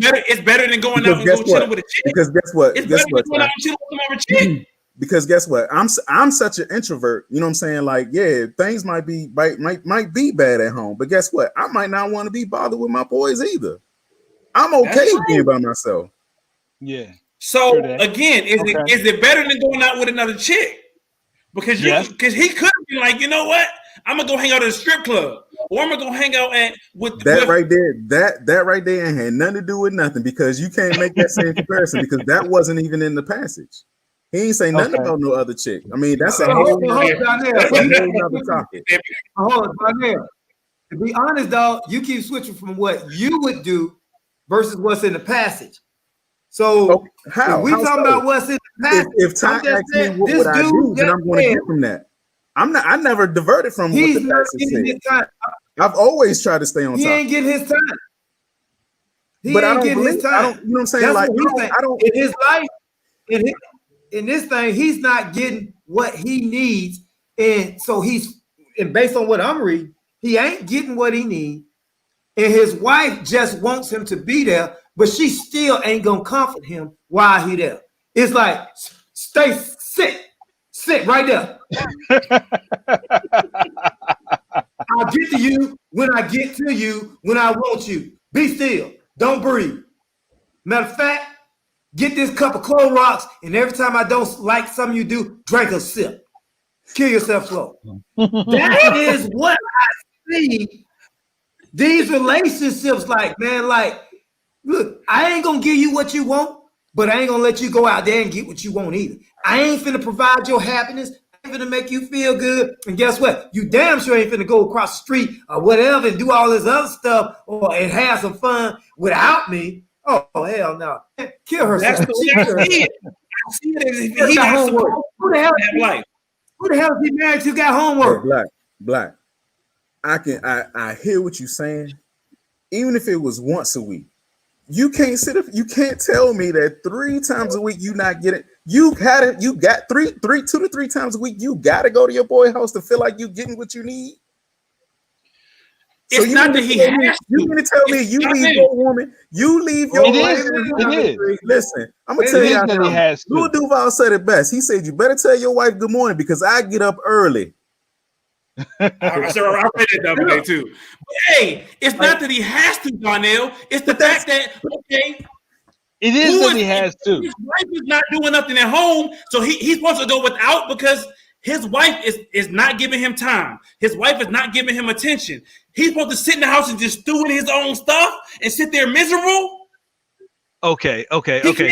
better than going out and go chilling with a chick. Because guess what? It's better than going out and chilling with another chick. Because guess what? I'm such an introvert. You know what I'm saying? Like, yeah, things might be bad at home, but guess what? I might not want to be bothered with my boys either. I'm okay being by myself. Yeah. So again, is it better than going out with another chick? Because he could be like, you know what? I'm gonna go hang out at a strip club, or I'm gonna go hang out right there. That right there ain't had nothing to do with nothing, because you can't make that same comparison, because that wasn't even in the passage. He ain't say nothing about no other chick. I mean, that's a whole other topic. Hold on, to be honest, dog, you keep switching from what you would do versus what's in the passage. So how we talking about what's in the passage? If Ty asks me what would I do, then I'm going to get from that. I never diverted from what the passage said. I've always tried to stay on top. He ain't getting his time. But I don't getting his time. You know what I'm saying? Like, I don't in his life, in this thing, he's not getting what he needs. And so and based on what I'm reading, he ain't getting what he needs. And his wife just wants him to be there, but she still ain't gonna comfort him while he there. It's like, sit right there. I'll get to you when I get to you, when I want you. Be still, don't breathe. Matter of fact, get this cup of Clorox, and every time I don't like something you do, drink a sip. Kill yourself slow. That is what I see. These relationships, like, man, like, look, I ain't gonna give you what you want. but I ain't gonna let you go out there and get what you want either. I ain't finna provide your happiness. I ain't finna make you feel good. And guess what? You damn sure ain't finna go across the street or whatever and do all this other stuff and have some fun without me. Oh, hell no. Kill herself. That's the way I see it. I see it as if he got homework. Who the hell is he married to got homework? Black. I hear what you're saying. Even if it was once a week, you can't tell me that 3 times a week you not getting. You got 2 to 3 times a week. You got to go to your boy's house to feel like you getting what you need. It's not that he has to. You gonna tell me you leave your woman? You leave your wife? It is. Listen, I'm gonna tell you how. Lil Duval said it best. He said, "You better tell your wife good morning because I get up early." I read it the other day too. But hey, it's not that he has to, Darnell. It's the fact that it is that he has to. His wife is not doing nothing at home, so he's supposed to go without because his wife is not giving him time. His wife is not giving him attention. He's supposed to sit in the house and just do his own stuff and sit there miserable. Okay.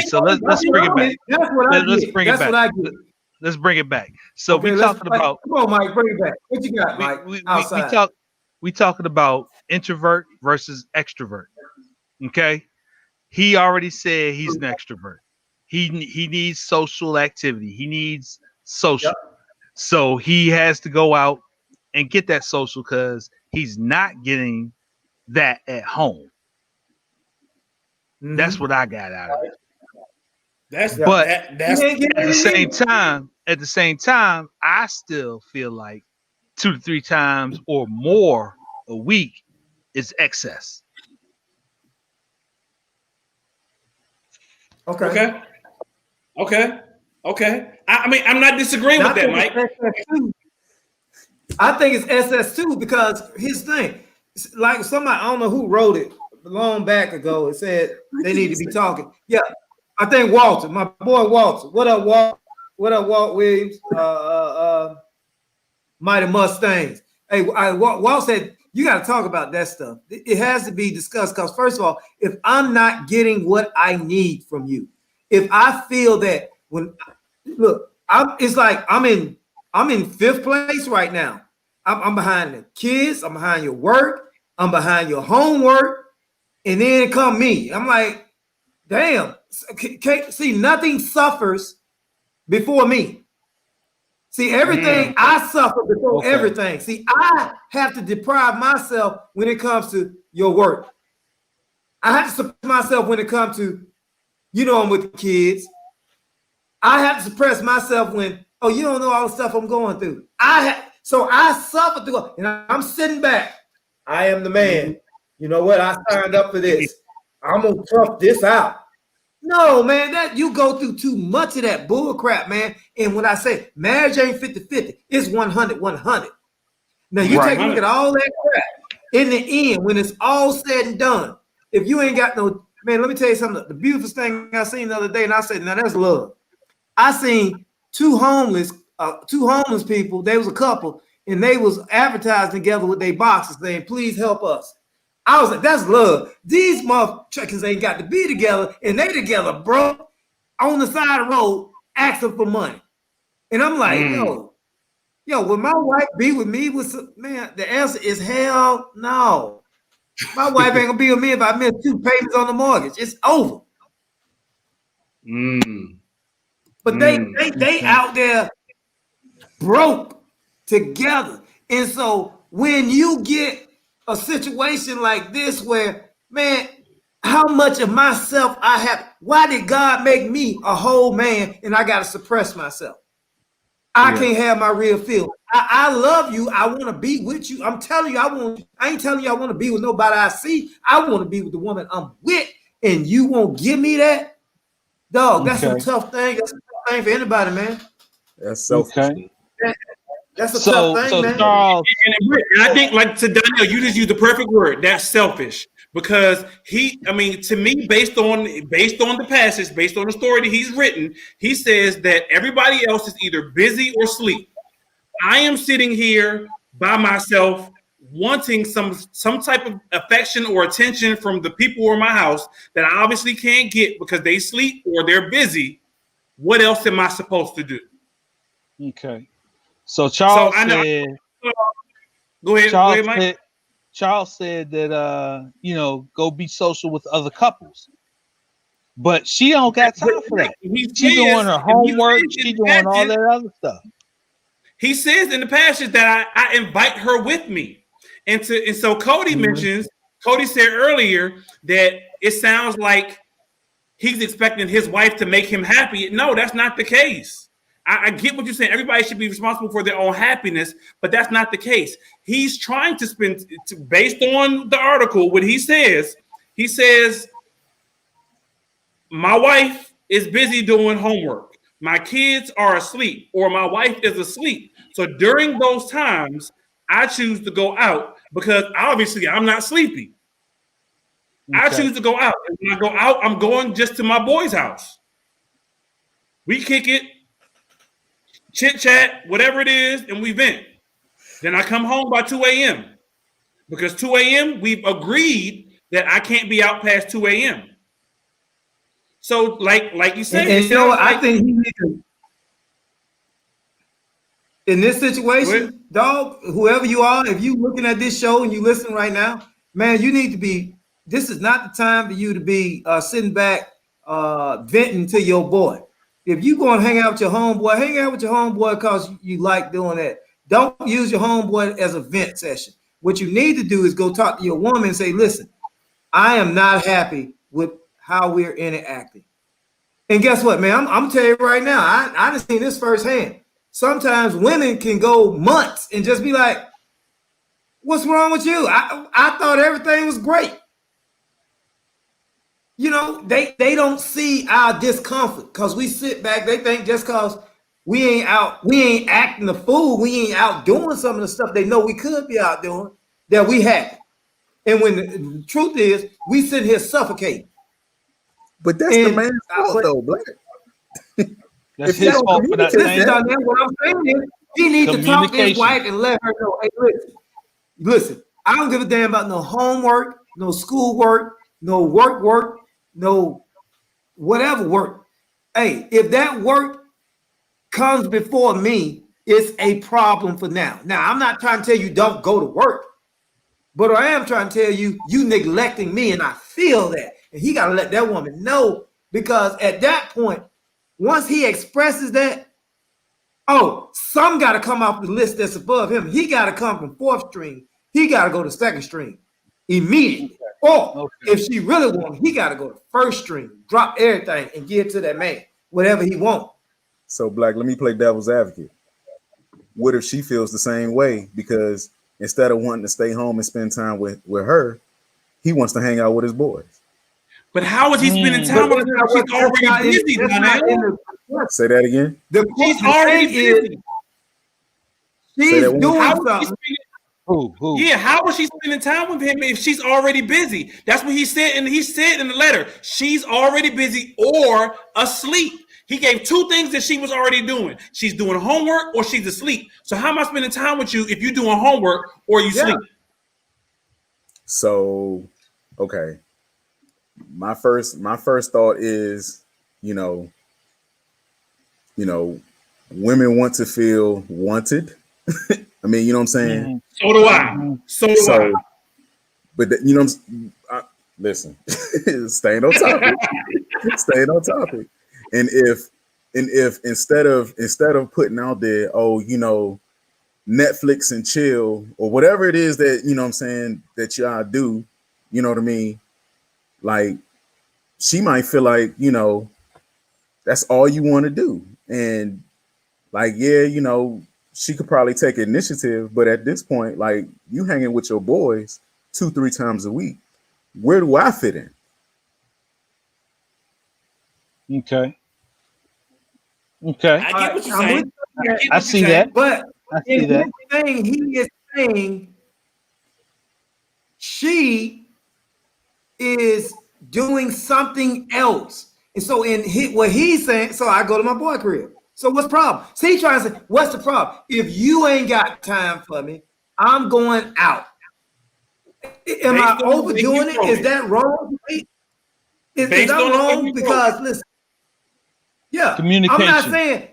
So let's bring it back. Let's bring it back. So we talking about. Come on, Mike, bring it back. What you got, Mike? We talking about introvert versus extrovert. Okay, he already said he's an extrovert. He needs social activity. He needs social. Yep. So he has to go out and get that social because he's not getting that at home. Mm-hmm. That's what I got out of it. That's at the same time, I still feel like 2 to 3 times or more a week is excess. Okay. I mean, I'm not disagreeing with that, Mike. I think it's SS2 because his thing, like somebody, I don't know who wrote it long back ago. It said they need to be talking. Yeah, I think Walter, my boy Walter. What up, Walt? What up, Walt Williams? Mighty Mustangs. Hey, Walt said you got to talk about that stuff. It has to be discussed because first of all, if I'm not getting what I need from you, if I feel that it's like I'm in 5th place right now. I'm behind the kids. I'm behind your work. I'm behind your homework. And then come me. I'm like, damn. See, nothing suffers before me. See, everything I suffer before everything. See, I have to deprive myself when it comes to your work. I have to suppress myself when it comes to, I'm with the kids. I have to suppress myself when, you don't know all the stuff I'm going through. So I suffer through, and I'm sitting back. I am the man. You know what? I signed up for this. I'm gonna tough this out. No, man, that you go through too much of that bull crap, man. And when I say marriage ain't 50-50, it's 100-100. Now you take a look at all that crap. In the end, when it's all said and done, if you ain't got no, man, let me tell you something. The beautiful thing I seen the other day, and I said, now that's love. I seen two homeless people. They was a couple, and they was advertising together with their boxes saying, "Please help us." I was like, that's love. These motherfuckers ain't got to be together, and they together, bro, on the side of the road, asking for money. And I'm like, yo, will my wife be with me? Man, the answer is hell no. My wife ain't gonna be with me if I miss 2 payments on the mortgage. It's over. But they out there broke together. And so when you get a situation like this where, man, how much of myself I have, why did God make me a whole man and I got to suppress myself? I can't have my real feelings. I love you. I want to be with you. I'm telling you, I ain't telling you I want to be with nobody I see. I want to be with the woman I'm with, and you won't give me that? Dog, that's a tough thing. That's a tough thing for anybody, man. That's selfish. Okay. That's a tough thing, man. And I think, like to Daniel, you just used the perfect word. That's selfish. Because to me, based on the passage, based on the story that he's written, he says that everybody else is either busy or asleep. I am sitting here by myself wanting some type of affection or attention from the people who are in my house that I obviously can't get because they sleep or they're busy, what else am I supposed to do? Okay. So Charles said. Go ahead, Mike. Charles said that go be social with other couples, but she don't got time for that. She's doing her homework. She's doing all that other stuff. He says in the passage that I invite her with me, and so Cody mentions. Cody said earlier that it sounds like he's expecting his wife to make him happy. No, that's not the case. I get what you're saying. Everybody should be responsible for their own happiness, but that's not the case. He's trying to spend, based on the article, what he says, my wife is busy doing homework. My kids are asleep, or my wife is asleep. So during those times, I choose to go out because obviously I'm not sleepy. Okay. I choose to go out. And when I go out, I'm going just to my boy's house. We kick it, chit chat, whatever it is, and we vent. Then I come home by 2 a.m. because 2 a.m. we've agreed that I can't be out past 2 a.m. So, like you said, and you know what? I think he needs to, in this situation, dog, whoever you are, if you looking at this show and you listen right now, man, you need to be. This is not the time for you to be sitting back venting to your boy. If you going to hang out with your homeboy, hang out with your homeboy because you like doing that. Don't use your homeboy as a vent session. What you need to do is go talk to your woman and say, listen, I am not happy with how we're interacting. And guess what, man? I'm telling you right now, I done seen this firsthand. Sometimes women can go months and just be like, what's wrong with you? I thought everything was great. You know, they don't see our discomfort because we sit back. They think just because we ain't acting the fool, we ain't out doing some of the stuff they know we could be out doing, that we happy. And when the truth is, we sit here suffocating. But that's the man's fault, though, Black. That's his fault for that. What I'm saying is, he needs to talk to his wife and let her know, hey, listen, I don't give a damn about no homework, no schoolwork, no work, no whatever work. Hey, if that work comes before me, it's a problem for now. Now, I'm not trying to tell you don't go to work, but I am trying to tell you neglecting me, and I feel that. And he got to let that woman know, because at that point, once he expresses that, some got to come off the list that's above him. He got to come from fourth string. He got to go to second string immediately. Or if she really wants, he got to go to first string, drop everything, and give it to that man, whatever he wants. So, Black, let me play devil's advocate. What if she feels the same way? Because instead of wanting to stay home and spend time with her, he wants to hang out with his boys. But how is he spending time with her? She's already busy. Say that again. She's already busy. She's doing something. Who? Yeah, how is she spending time with him if she's already busy? That's what he said, and he said in the letter, she's already busy or asleep. He gave two things that she was already doing. She's doing homework or she's asleep. So how am I spending time with you if you're doing homework or you sleep? So, okay. My first thought is, women want to feel wanted. I mean, you know what I'm saying? So do I. So do I. But listen, staying on topic. And if instead of putting out there, Netflix and chill or whatever it is that, you know what I'm saying, that y'all do, you know what I mean? Like, she might feel like, that's all you want to do. And like, she could probably take initiative, but at this point, like, you hanging with your boys 2-3 times a week. Where do I fit in? Okay. I get what you're saying. I see that. But I see that. Thing, he is saying she is doing something else. And so what he's saying, so I go to my boy crib. So what's the problem? See, he's trying to say, what's the problem? If you ain't got time for me, I'm going out. Am I overdoing it? Is that wrong? Is that wrong? Because listen, yeah, communication. I'm not saying.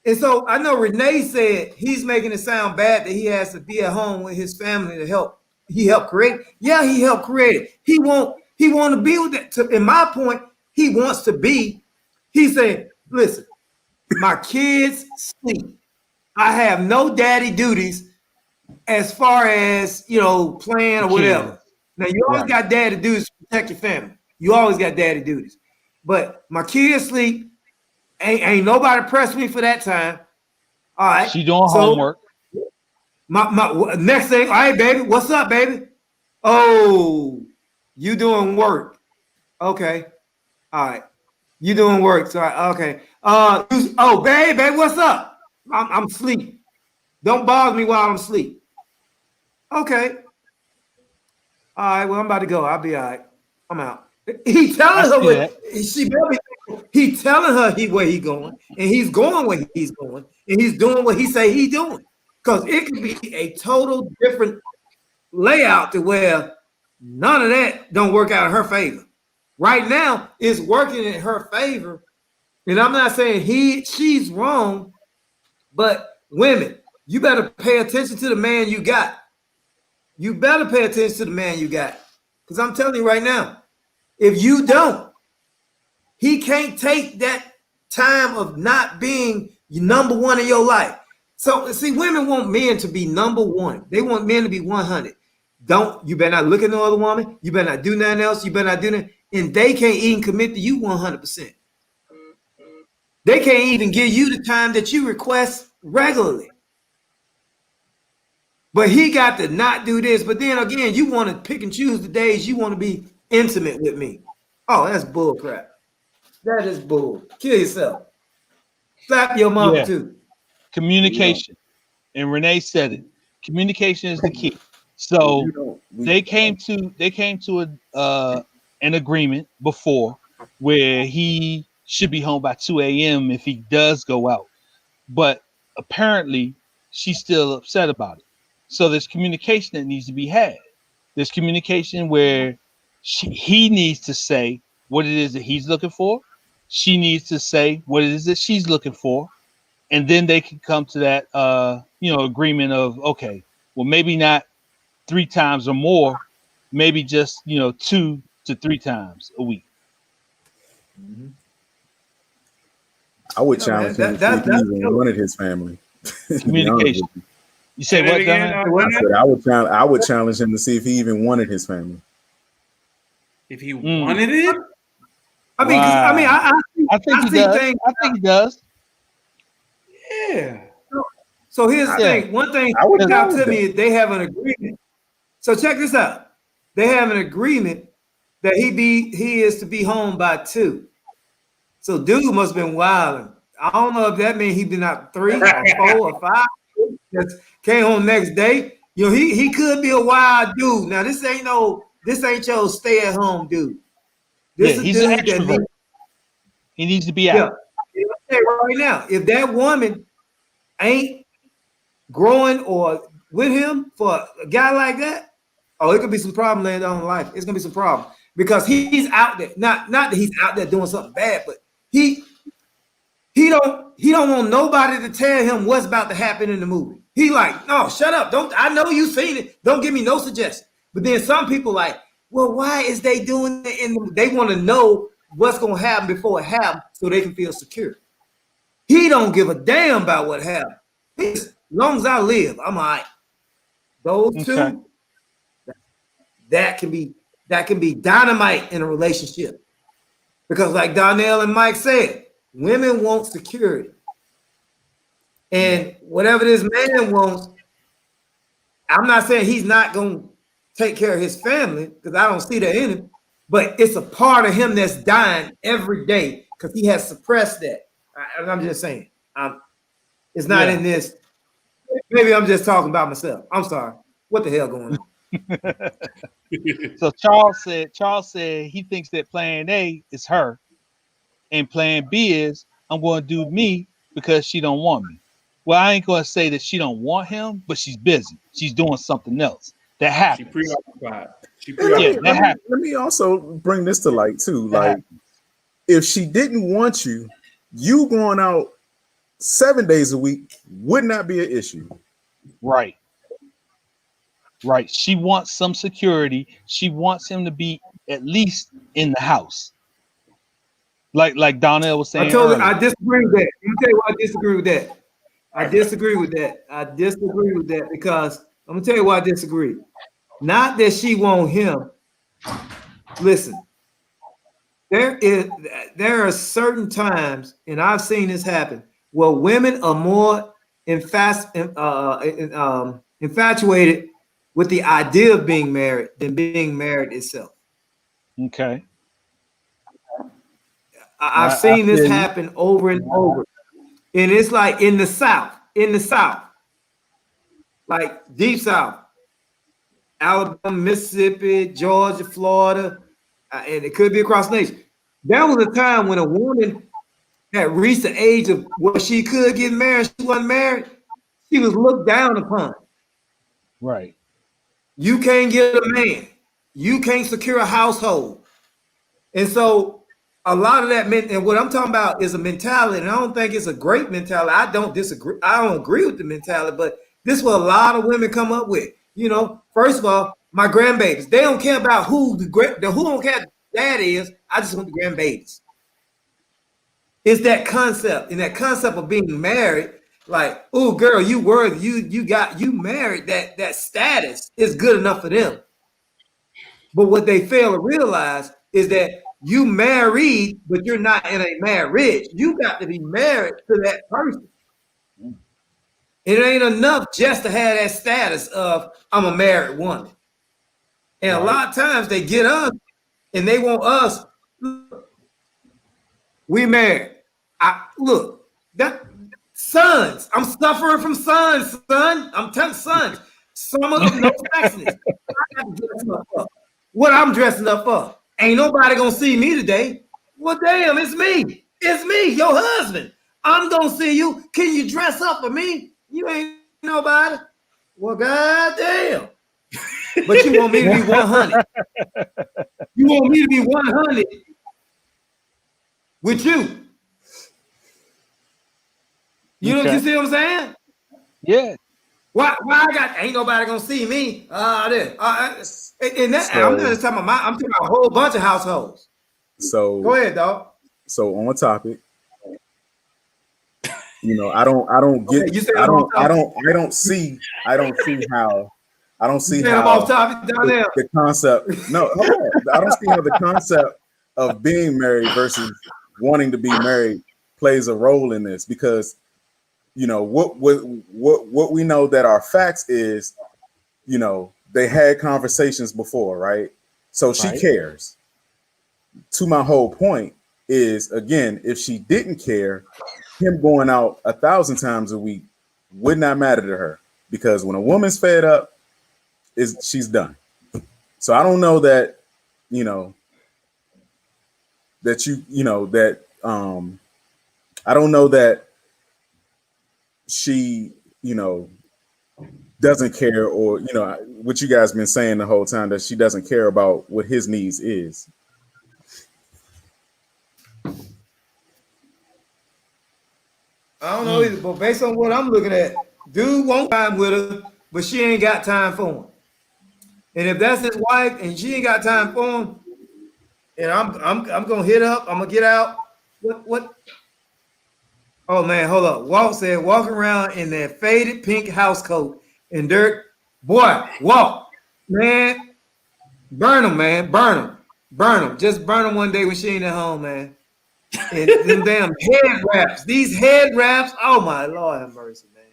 And so I know Renee said he's making it sound bad that he has to be at home with his family to help. He helped create. Yeah, he helped create it. He want to be with that. In my point, he wants to be. He said, "Listen, my kids sleep. I have no daddy duties as far as playing or whatever. Now you always got daddy duties to protect your family. You always got daddy duties. But my kids sleep. Ain't nobody pressed me for that time. All right. She doing homework. My next thing, all right, baby. What's up, baby? Oh, you doing work. Okay. All right. You doing work. So okay. Baby, what's up? I'm asleep. Don't bother me while I'm asleep. Okay. All right. Well, I'm about to go. I'll be all right. I'm out. He telling her what he telling her where he going, and he's going where he's going, and he's doing what he say he doing. Because it could be a total different layout to where none of that don't work out in her favor. Right now, it's working in her favor. And I'm not saying she's wrong, but women, you better pay attention to the man you got. You better pay attention to the man you got. Because I'm telling you right now, if you don't, he can't take that time of not being number one in your life. So, see, women want men to be number one. They want men to be 100. You better not look at no other woman. You better not do nothing else. You better not do that. And they can't even commit to you 100%. They can't even give you the time that you request regularly. But he got to not do this. But then again, you want to pick and choose the days you want to be intimate with me. Oh, that's bull crap. That is bull. Kill yourself. Slap your mama too. Communication. And Renee said it. Communication is the key. So they came to an agreement before where he should be home by 2 a.m. if he does go out. But apparently she's still upset about it. So there's communication that needs to be had. There's communication where he needs to say what it is that he's looking for. She needs to say what it is that she's looking for. And then they can come to that agreement of, okay, well, maybe not 3 times or more, maybe just 2 to 3 times a week. I would challenge him if he even wanted his family. Communication. You say what, John? I would challenge him to see if he even wanted his family. If he wanted it? I mean, I think he does. I think he does. Yeah. So here's the thing. One thing sticks out to me is they have an agreement. So check this out. They have an agreement that he is to be home by 2. So dude must have been wilding. I don't know if that means he been out 3 or 4 or 5. Just came home next day. He could be a wild dude. Now this ain't your stay at home dude. He's an extrovert. He needs to be out. Yeah. Right now, if that woman ain't growing or with him for a guy like that, it could be some problem later on in life. It's gonna be some problem because he's out there. Not that he's out there doing something bad, but he don't want nobody to tell him what's about to happen in the movie. He like, no, shut up. I know you seen it. Don't give me no suggestion. But then some people like, well, why is they doing it? They want to know what's gonna happen before it happens so they can feel secure. He don't give a damn about what happened. As long as I live, I'm all right. Those two, that can be dynamite in a relationship. Because like Donnell and Mike said, women want security. And whatever this man wants, I'm not saying he's not going to take care of his family because I don't see that in him, but it's a part of him that's dying every day because he has suppressed that. I'm just saying, it's not in this. Maybe I'm just talking about myself. I'm sorry. What the hell going on? So Charles said he thinks that plan A is her, and plan B is I'm going to do me because she don't want me. Well, I ain't going to say that she don't want him, but she's busy. She's doing something else. That happens. She preoccupied. Let me also bring this to light too. Like, if she didn't want you, you going out 7 days a week would not be an issue. Right. She wants some security. She wants him to be at least in the house. Like Donnell was saying. I disagree with that. Let me tell you why I disagree with that. I disagree with that because I'm gonna tell you why I disagree. Not that she want him. Listen, there are certain times, and I've seen this happen, where women are more infatuated with the idea of being married than being married itself. Okay. I've seen this happen over and over. And it's like in the South, like deep South, Alabama, Mississippi, Georgia, Florida, and it could be across the nation. There was a time when a woman had reached the age of where she could get married, she wasn't married, she was looked down upon. Right. You can't get a man. You can't secure a household. And so a lot of that, and what I'm talking about is a mentality, and I don't think it's a great mentality. I don't agree with the mentality, but this is what a lot of women come up with. You know, first of all, my grandbabies, they don't care about who don't care dad is. I just want the grandbabies. It's that concept, and that concept of being married, like, oh girl, you worthy, you married, that status is good enough for them. But what they fail to realize is that you married, but you're not in a marriage. You got to be married to that person. It ain't enough just to have that status of I'm a married woman. And a lot of times they get us and they want us. We married. Sons. I'm suffering from sons, son. I'm telling sons. Some of them no sexiness. What I'm dressing up for? Ain't nobody gonna see me today. Well, damn, it's me. It's me, your husband. I'm gonna see you. Can you dress up for me? You ain't nobody. Well, goddamn. But you want me to be 100. You want me to be 100 with you. You know, you see what I'm saying? Yeah. Why ain't nobody gonna see me? I'm not just talking about I'm talking about a whole bunch of households. So go ahead, dog. So on topic, you know, I don't see how the concept. No, I don't see how the concept of being married versus wanting to be married plays a role in this, because you know what we know that our facts is, you know, they had conversations before, right? So she cares. To my whole point is, again, if she didn't care, him going out 1,000 times a week would not matter to her, because when a woman's fed up, she's done. So I don't know that, you know, that I don't know that she, you know, doesn't care, or, you know, what you guys been saying the whole time, that she doesn't care about what his needs is. I don't know either, but based on what I'm looking at, dude won't time with her, but she ain't got time for him. And if that's his wife and she ain't got time for him, and I'm gonna hit up, I'm gonna get out. What? Oh man, hold up. Walt said, walking around in that faded pink house coat and dirt. Boy, Walt, man, burn him, man, burn him. Just burn him one day when she ain't at home, man. And them damn head wraps, these head wraps. Oh my Lord have mercy, man.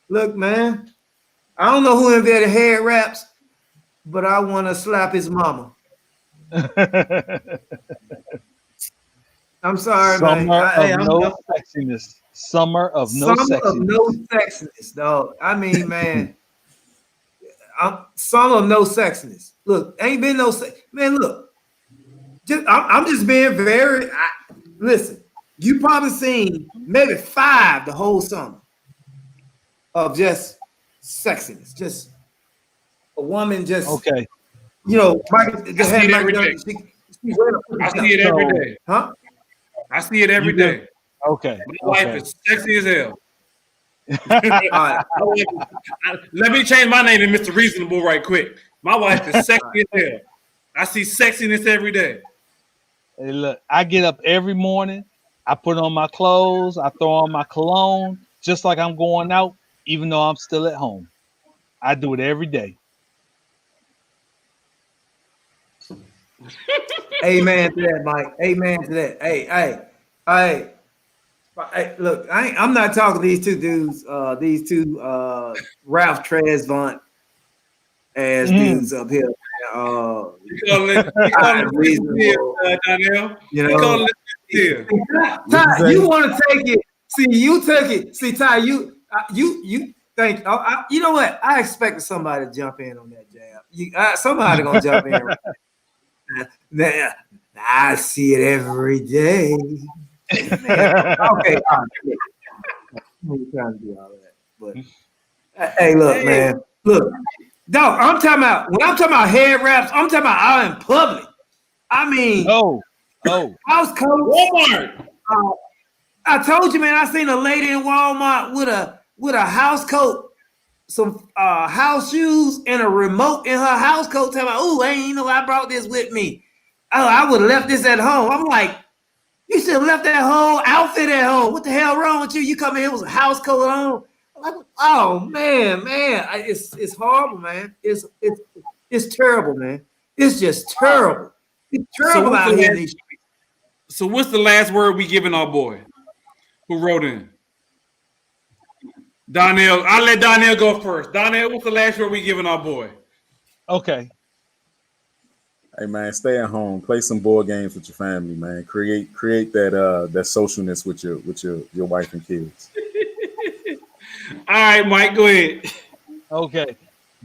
Look, man, I don't know who invented head wraps, but I want to slap his mama. I'm sorry, man. Summer of no sexiness, dog. I mean, man, summer of no sexiness. Look, ain't been no sex. Man, look, I'm just being very. Listen, you probably seen maybe 5 the whole summer of just sexiness. Just a woman just Okay. Michael, I see it every day. I see it every day. Huh? I see it every day. Okay. My wife is sexy as hell. All right. Let me change my name to Mr. Reasonable right quick. My wife is sexy as hell. I see sexiness every day. Hey, look, I get up every morning. I put on my clothes. I throw on my cologne, just like I'm going out, even though I'm still at home. I do it every day. Amen to that, Mike. Amen to that. Hey. Look, I'm not talking to these two dudes. These two Ralph Tresvant ass dudes up here. You call it reasonable. Donnell. You You call know, it Ty, you want to take it? See, you took it. See, Ty, you think? You know what? I expected somebody to jump in on that jab. Somebody gonna jump in. I see it every day. Man, okay, all right. I'm trying to do all that, but hey, look, man, look, dog. I'm talking about when I'm talking about head wraps. I'm talking about out in public. I mean, house coat. Walmart. I told you, man. I seen a lady in Walmart with a house coat, some house shoes, and a remote in her house coat. Talking about, oh, hey, I brought this with me. Oh, I would have left this at home. I'm like, you should have left that whole outfit at home. What the hell wrong with you? You come in here with a house coat on. Like, oh man, it's horrible, man. It's terrible, man. It's just terrible. It's terrible out here. So what's the last word we giving our boy who wrote in? Donnell, I'll let Donnell go first. Donnell, what's the last word we giving our boy? Okay. Hey man, stay at home. Play some board games with your family, man. Create that socialness with your wife and kids. All right, Mike, go ahead. Okay.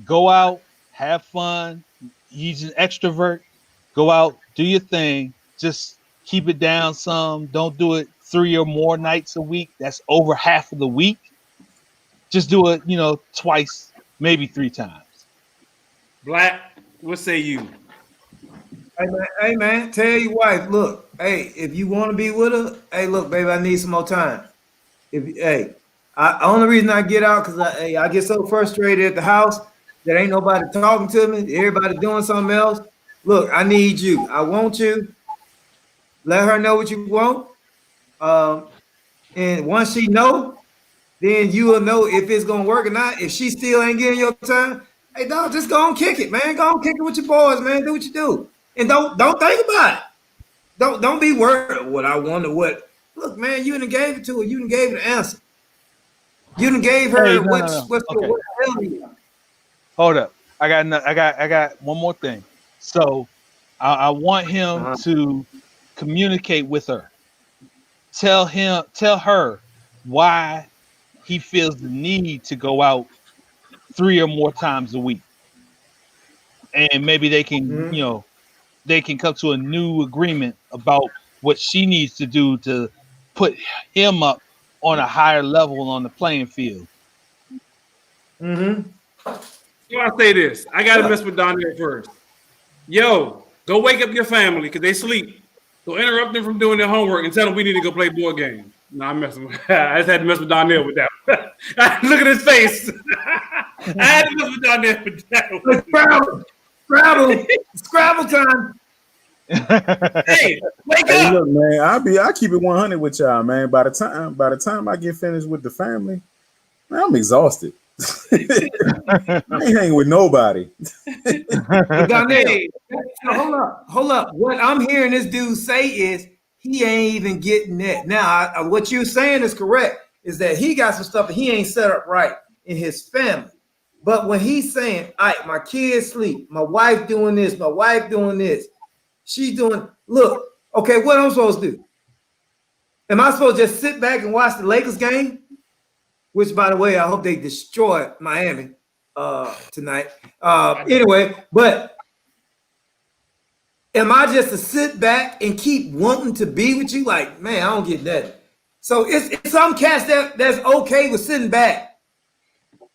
Go out, have fun. He's an extrovert. Go out, do your thing. Just keep it down some. Don't do it 3 or more nights a week. That's over half of the week. Just do it, twice, maybe 3 times. Black, what say you? Hey man, tell your wife, look, hey, if you want to be with her, hey, look, baby, I need some more time. Only reason I get out because I get so frustrated at the house that ain't nobody talking to me. Everybody doing something else. Look, I need you. I want you. Let her know what you want. And once she know, then you will know if it's gonna work or not. If she still ain't getting your time, hey dog, just go on kick it, man. Go on kick it with your boys, man. Do what you do. And don't think about it. Don't be worried what I wonder what. Look, man, you done gave it to her. You done gave her the answer. You done gave her what's okay. Hold up. I got one more thing. So I want him to communicate with her. Tell her why he feels the need to go out 3 or more times a week. And maybe they can, they can come to a new agreement about what she needs to do to put him up on a higher level on the playing field. Mm-hmm. So I say this. I got to mess with Donnell first. Yo, go wake up your family because they sleep. So interrupt them from doing their homework and tell them we need to go play board games. No, I'm messing with I just had to mess with Donnell with that one. Look at his face. I had to mess with Donnell with that one. Scrabble time. Hey, wake up. Look, man, I keep it 100 with y'all, man. By the time I get finished with the family, man, I'm exhausted. I ain't hanging with nobody. Hold up. What I'm hearing this dude say is he ain't even getting that. Now, what you're saying is correct, is that he got some stuff that he ain't set up right in his family. But when he's saying, all right, my kids sleep, my wife doing this, she's doing, look, okay, what I'm supposed to do? Am I supposed to just sit back and watch the Lakers game? Which, by the way, I hope they destroy Miami tonight. Anyway, but am I just to sit back and keep wanting to be with you? Like, man, I don't get that. So it's some cats that's okay with sitting back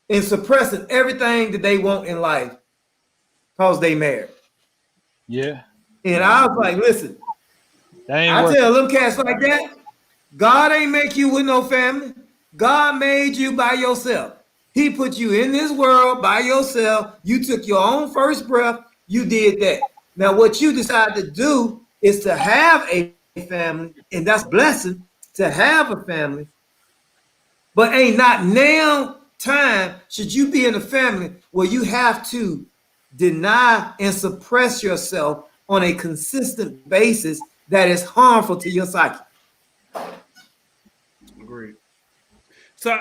and suppressing everything that they want in life because they married. Yeah. And I was like, listen, I tell them cats like that, God ain't make you with no family. God made you by yourself. He put you in this world by yourself. You took your own first breath. You did that. Now, what you decide to do is to have a family, and that's a blessing to have a family. But ain't not now time should you be in a family where you have to deny and suppress yourself on a consistent basis that is harmful to your psyche. Agreed. So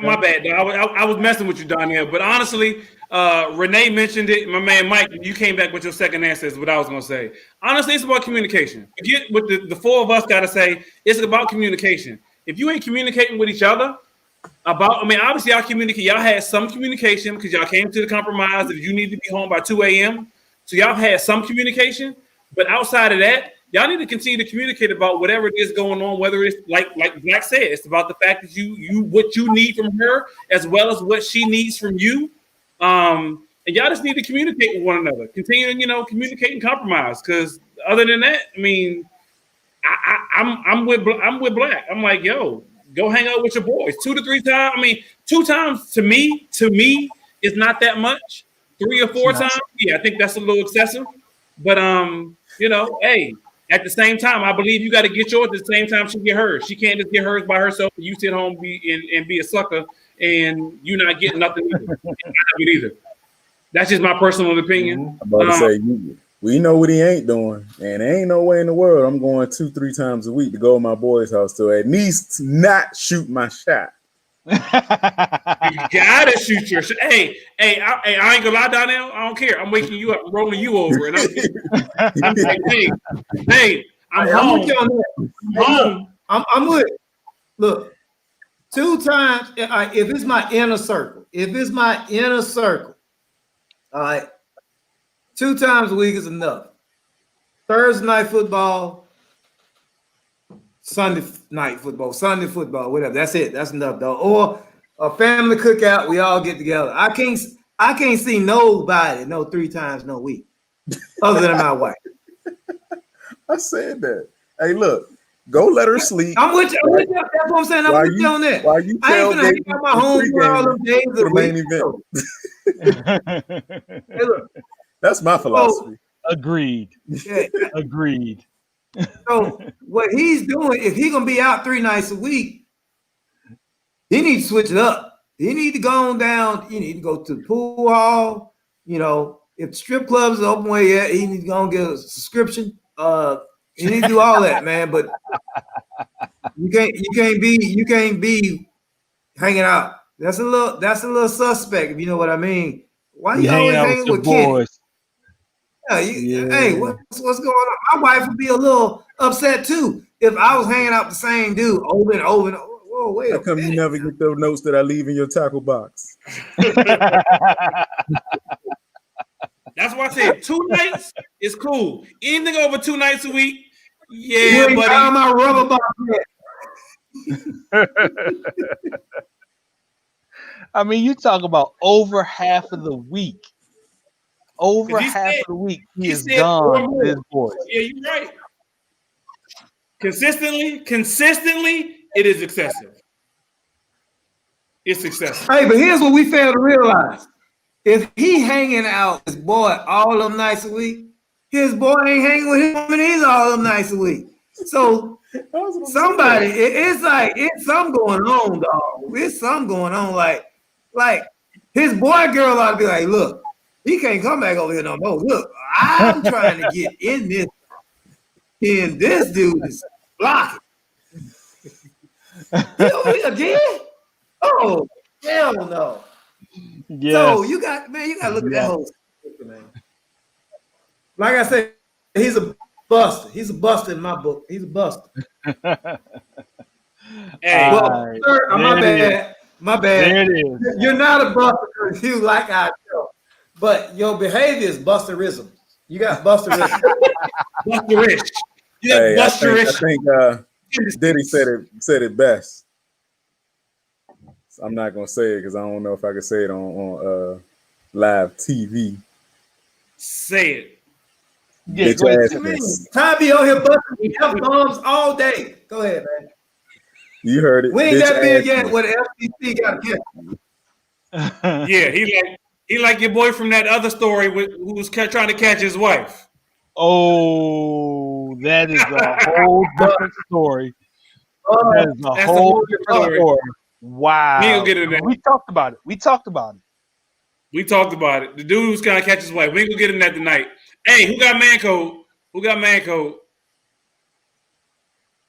my bad. I was messing with you, Donnell. But honestly, Renee mentioned it. My man Mike, you came back with your second answer. Is what I was going to say. Honestly, it's about communication. Forget what the four of us got to say. It's about communication. If you ain't communicating with each other about, obviously y'all communicate. Y'all had some communication because y'all came to the compromise that you need to be home by 2 a.m. So y'all had some communication. But outside of that, y'all need to continue to communicate about whatever it is going on, whether it's like Black said, it's about the fact that you what you need from her as well as what she needs from you. And y'all just need to communicate with one another. Continue to, communicate and compromise. Because other than that, I'm with Black. I'm like, yo, go hang out with your boys 2 to 3 times. 2 times to me is not that much. 3 or 4 times, yeah, I think that's a little excessive. But hey, at the same time, I believe you got to get yours at the same time she get hers. She can't just get hers by herself. And you sit home and be a sucker, and you not getting nothing either. That's just my personal opinion. I'm about to say, we know what he ain't doing, and there ain't no way in the world I'm going 2-3 times a week to go to my boy's house to at least not shoot my shot. You gotta shoot your shot. Hey, I ain't gonna lie, Donnell. I don't care. I'm waking you up, rolling you over, and I'm like, hey, I'm home. I'm with it. Look, 2 times. If it's my inner circle, all right, 2 times a week is enough. Thursday night football, Sunday night football, Sunday football, whatever. That's it. That's enough, though. Or a family cookout, we all get together. I can't see nobody 3 times no week, other than my wife. I said that. Hey, look, go let her sleep. I'm with you. That's what I'm saying. I'm with you on that. While you I ain't gonna hang out my home for all them days of the week. Hey, look. That's my philosophy. Agreed. Yeah. Agreed. So what he's doing, if he's gonna be out 3 nights a week, he needs to switch it up. He need to go on down. He need to go to the pool hall. If strip clubs is open where yet, he needs to go and get a subscription. He need to do all that, man. But you can't be hanging out. That's a little suspect, if you know what I mean. Why you always hanging with kids? Hey, what's going on? My wife would be a little upset too if I was hanging out with the same dude over and over. Whoa, wait. How come you never get those notes that I leave in your tackle box? That's why I said 2 nights is cool. Anything over 2 nights a week, yeah, buddy. My rubber box. You talk about over half of the week. Over half of the week, he is gone with his boys. Yeah, you're right. Consistently, it is excessive. It's excessive. Hey, but here's what we fail to realize. If he hanging out with his boy all them nights a week, his boy ain't hanging with him and he's all them nights a week. So somebody, it's something going on, dog. It's something going on. Like his boy girl ought to be like, look, he can't come back over here no more. Look, I'm trying to get in this, and this dude is blocking. Again? Oh, hell no. Yes. So you got to look at that whole situation, man. Like I said, he's a buster. He's a buster in my book. He's a buster. Hey, sir, my bad. There it is. You're not a buster because you like our show. But your behavior is busterism. You got busterism. Busterish. Yeah, busterish. I think Diddy said it best. I'm not gonna say it because I don't know if I can say it on live TV. Say it. Yeah, Get go your ahead. ass fixed. Ty be on here busting F-bombs all day. Go ahead, man. You heard it. We ain't Bitch that big ass yet fixed. where the FCC got to catch. Yeah, he like your boy from that other story who was trying to catch his wife. Oh, that is a whole different story. That is a That's whole different story. Wow. We ain't gonna get into that. We talked about it. We talked about it. The dude who's gonna catch his wife. We ain't gonna get in that tonight. Hey, who got man code? Who got man code?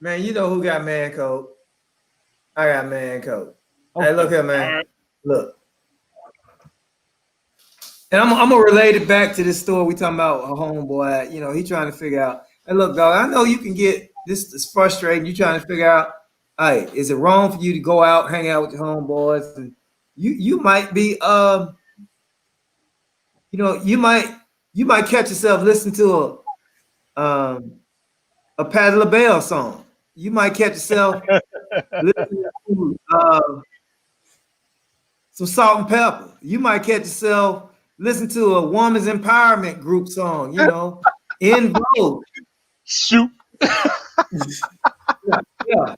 Man, you know who got man code? I got man code. Okay. Hey, look here, man. Right. Look. And I'm gonna relate it back to this story we talking about. A homeboy, you know, he trying to figure out. Hey, look, dog. I know you can get this. Is frustrating. You trying to figure out. Hey, is it wrong for you to go out, hang out with your homeboys, and you might be you might catch yourself listening to a Patti LaBelle song. You might catch yourself listening to some Salt and Pepper. You might catch yourself listen to a woman's empowerment group song, you know, in vogue. Shoot. Yeah.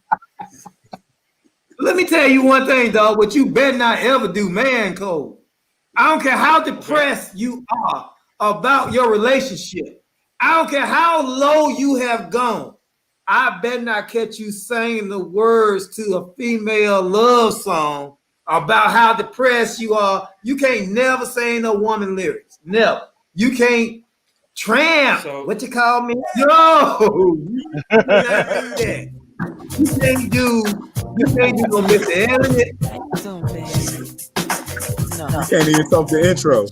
Let me tell you one thing, dog. What you better not ever do, man code. I don't care how depressed you are about your relationship. I don't care how low you have gone. I better not catch you singing the words to a female love song about how depressed you are. You can't never sing no woman lyrics. Never. You can't tramp. So, what you call me? No. You cannot do that. You can't do no Mr. Elliott. You can't even talk the intro.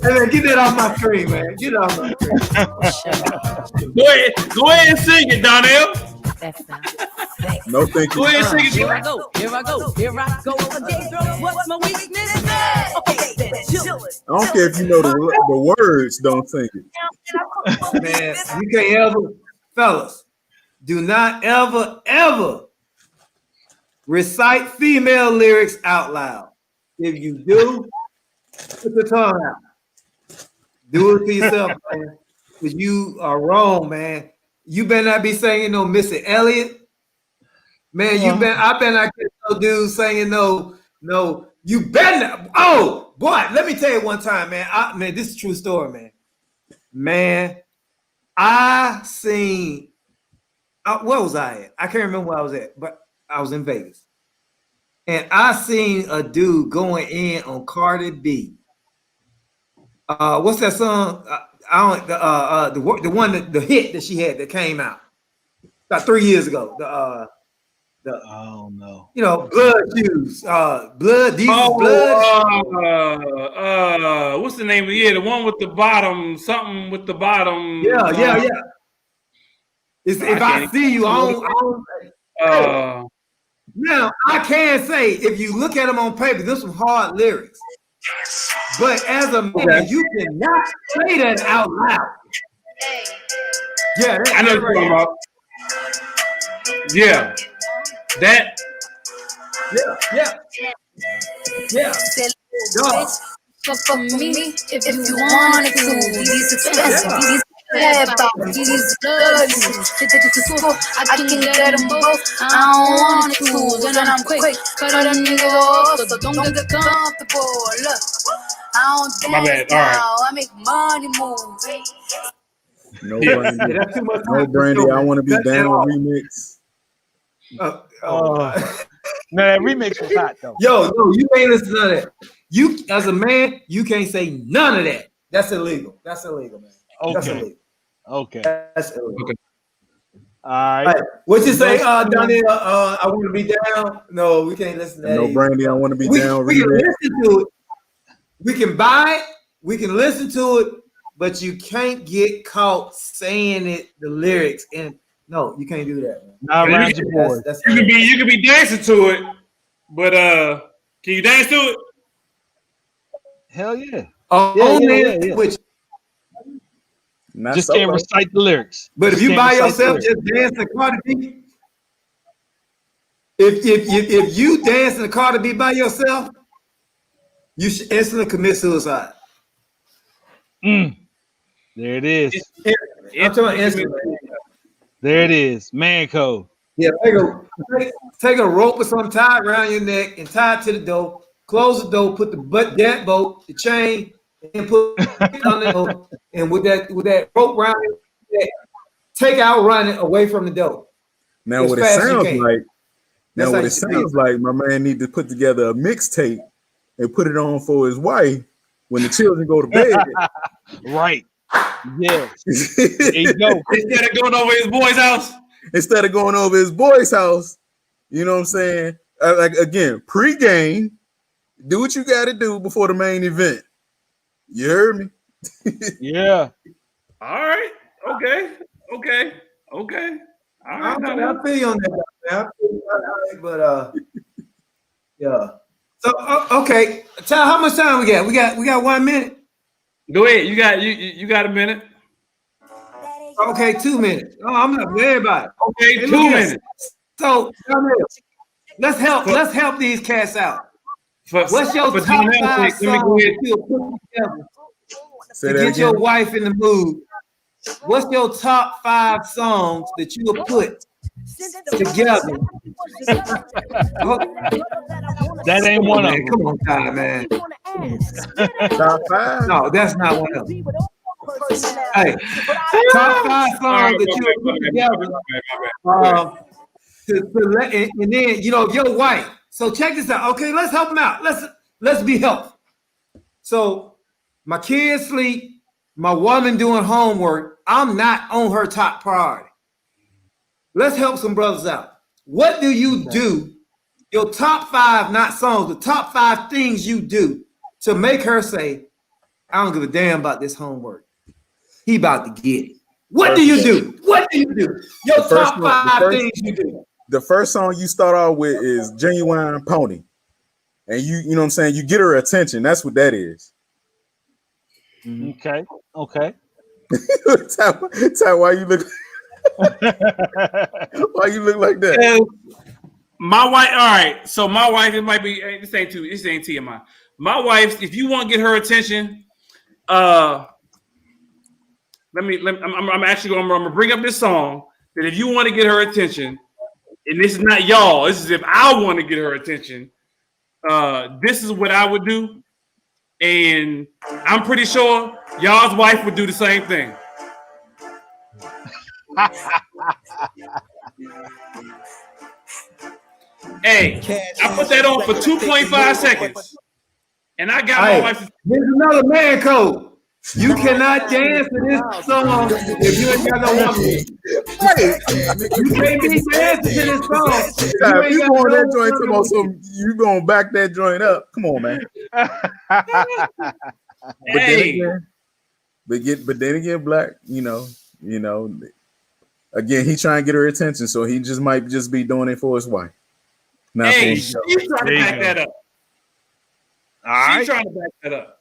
Hey man, get that off my screen, man. Get it off my screen. Go ahead and sing it, Donnell. No thank you. Go ahead and sing it. Here I go again. What's my weakness? Okay, I don't care if you know the words, don't sing it. Man, you can't ever, fellas, do not ever recite female lyrics out loud. If you do, put the tongue out. Do it to yourself, man. Because you are wrong, man. You better not be singing no Missy Elliott. Man, I better not get no dude singing no, you better not. Oh, boy, let me tell you one time, man. Man, this is a true story, man. Man, I seen, where was I at? I can't remember where I was at, but I was in Vegas. And I seen a dude going in on Cardi B. What's that song? The one the hit that she had that came out about 3 years ago. Oh no. You know, Blood Shoes. Blood. These blood. What's the name of the one with the bottom? Something with the bottom. Yeah. If I see you, I don't. Now, I can say, if you look at them on paper, there's some hard lyrics. But as a man, you cannot say that out loud. Yeah, I know what you're talking about. Yeah. That. Yeah. For me, if you wanted to, these expensive, these dirty, I can get them both. I don't want to, then I'm quick, cut a nigga off, so don't get comfortable. Look, I don't dance now, I make money move. No Brandy. No Brandy. I want to be down remix. No, that remix was hot though. Yo, no, you ain't listen to none of that. You, as a man, you can't say none of that. That's illegal. That's illegal, man. Okay. That's illegal. Okay. That's illegal. Okay. All right. All right. What you say, Donnell? I want to be down. No, we can't listen to that. No Brandy. I want to be down We can remix. listen to it. We can buy it. We can listen to it, but you can't get caught saying it, the lyrics, and no, you can't do that, man. Not around your board. You can be dancing to it, but can you dance to it? Hell yeah. Yeah. Which, Not Just so can't low. recite the lyrics. but if you Can't by recite the yourself lyrics. just dance to Cardi B, if you dance to Cardi B by yourself, you should instantly commit suicide. There it is. I'm talking about instantly. There it is. Man code. Yeah, take a rope or something, tie it around your neck and tie it to the door. Close the door, put the deadbolt, the chain, and put it on the door. And with that rope around your neck, take out running away from the door. Now what it sounds like, my man need to put together a mixtape and put it on for his wife when the children go to bed. Right. Yeah. There you go. Instead of going over his boy's house. You know what I'm saying? Like again, pre-game, do what you got to do before the main event. You heard me? Yeah. All right. Okay. All right. I feel you on that, but yeah. So okay, tell how much time we got? We got 1 minute. Go ahead. You got a minute. Okay, 2 minutes. Oh, I'm not worried about it. Okay, hey, 2 minutes. So let's help these cats out. What's your top 5 songs that you'll put together to get your wife in the mood? What's your top 5 songs that you'll put together? That ain't one of them. Come on, time, man. Top 5? No, that's not one of them. Hey, top 5 songs that you'll put together. And then your wife. So check this out. Okay, let's help them out. Let's be helpful. So my kids sleep. My woman doing homework. I'm not on her top priority. Let's help some brothers out. What do you do? Your top 5, not songs, the top 5 things you do to make her say, I don't give a damn about this homework. He about to get it. What do you do? Your top 5 things you do. The first song you start off with is Genuine Pony. And you know what I'm saying? You get her attention. That's what that is. Okay. Ty, why you look like that? My wife, all right. So my wife, it might be this ain't TMI. My wife, if you want to get her attention, I'm gonna bring up this song that if you want to get her attention, and this is not y'all, this is if I want to get her attention, this is what I would do. And I'm pretty sure y'all's wife would do the same thing. Hey, I put that on for 2.5 seconds. And I got my wife. There's another man code. You cannot dance to this song if you ain't got no woman. You can't be dancing to this song. You going that joint about some? You gonna back that joint up? Come on, man. But then again, Black. Again, he trying to get her attention, so he might be doing it for his wife. She's trying to back that up. She's trying to back that up.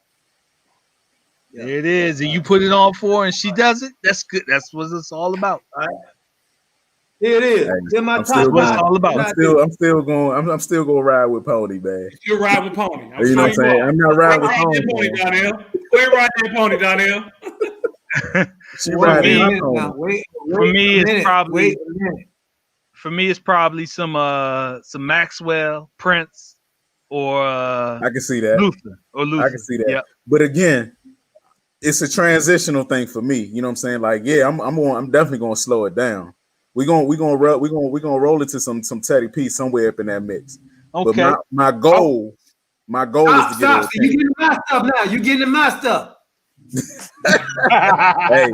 There it is. And you put it on for her and she does it. That's good. That's what it's all about. All right. Here it is. Hey, That's what it's all about. I'm still gonna ride with Pony, man. You ride with Pony. You know what I'm saying? I'm not riding with Pony. We're riding that Pony down here. She riding with Pony. For me, it's probably some Maxwell, Prince, or I can see that. Luther. I can see that. Yep. But again, it's a transitional thing for me. You know what I'm saying? Like, yeah, I'm definitely gonna slow it down. We're gonna roll it to some Teddy P somewhere up in that mix. Okay. But my goal is to get it. You getting my stuff now. You getting my stuff. hey.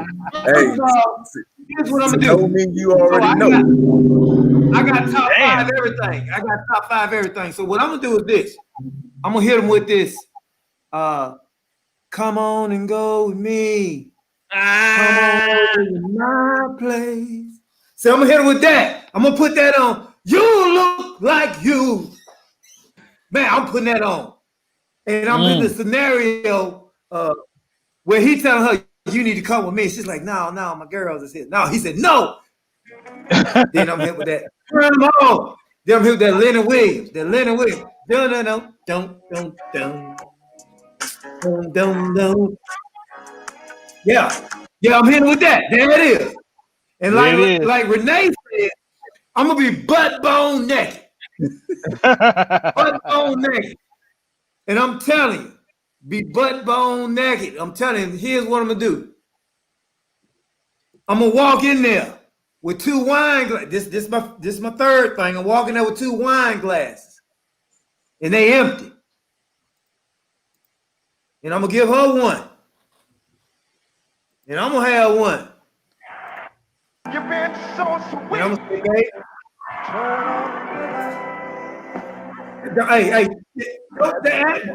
Here's what I'm gonna do. Know me, you already know. I got top 5 everything. So what I'm gonna do is this. I'm gonna hit them with this. Come on and go with me. Come on to my place. So I'm gonna hit them with that. I'm gonna put that on. You look like you. Man, I'm putting that on. And I'm in the scenario where he telling her, you need to come with me. She's like, no, my girls is here. No, he said, no. Then I'm hit with that. Turn them on. Then I'm hit with that Leonard Williams. Don't. Yeah, I'm hitting with that. There it is. And like Renee said, I'm gonna be butt bone naked. Butt bone naked. And I'm telling you, be butt bone naked. I'm telling you, here's what I'm gonna do. I'm gonna walk in there with 2 wine glasses. This is my third thing. I'm walking there with 2 wine glasses, and they empty. And I'm gonna give her one, and I'm gonna have one. You've been so sweet. And I'm gonna say, babe. Hey,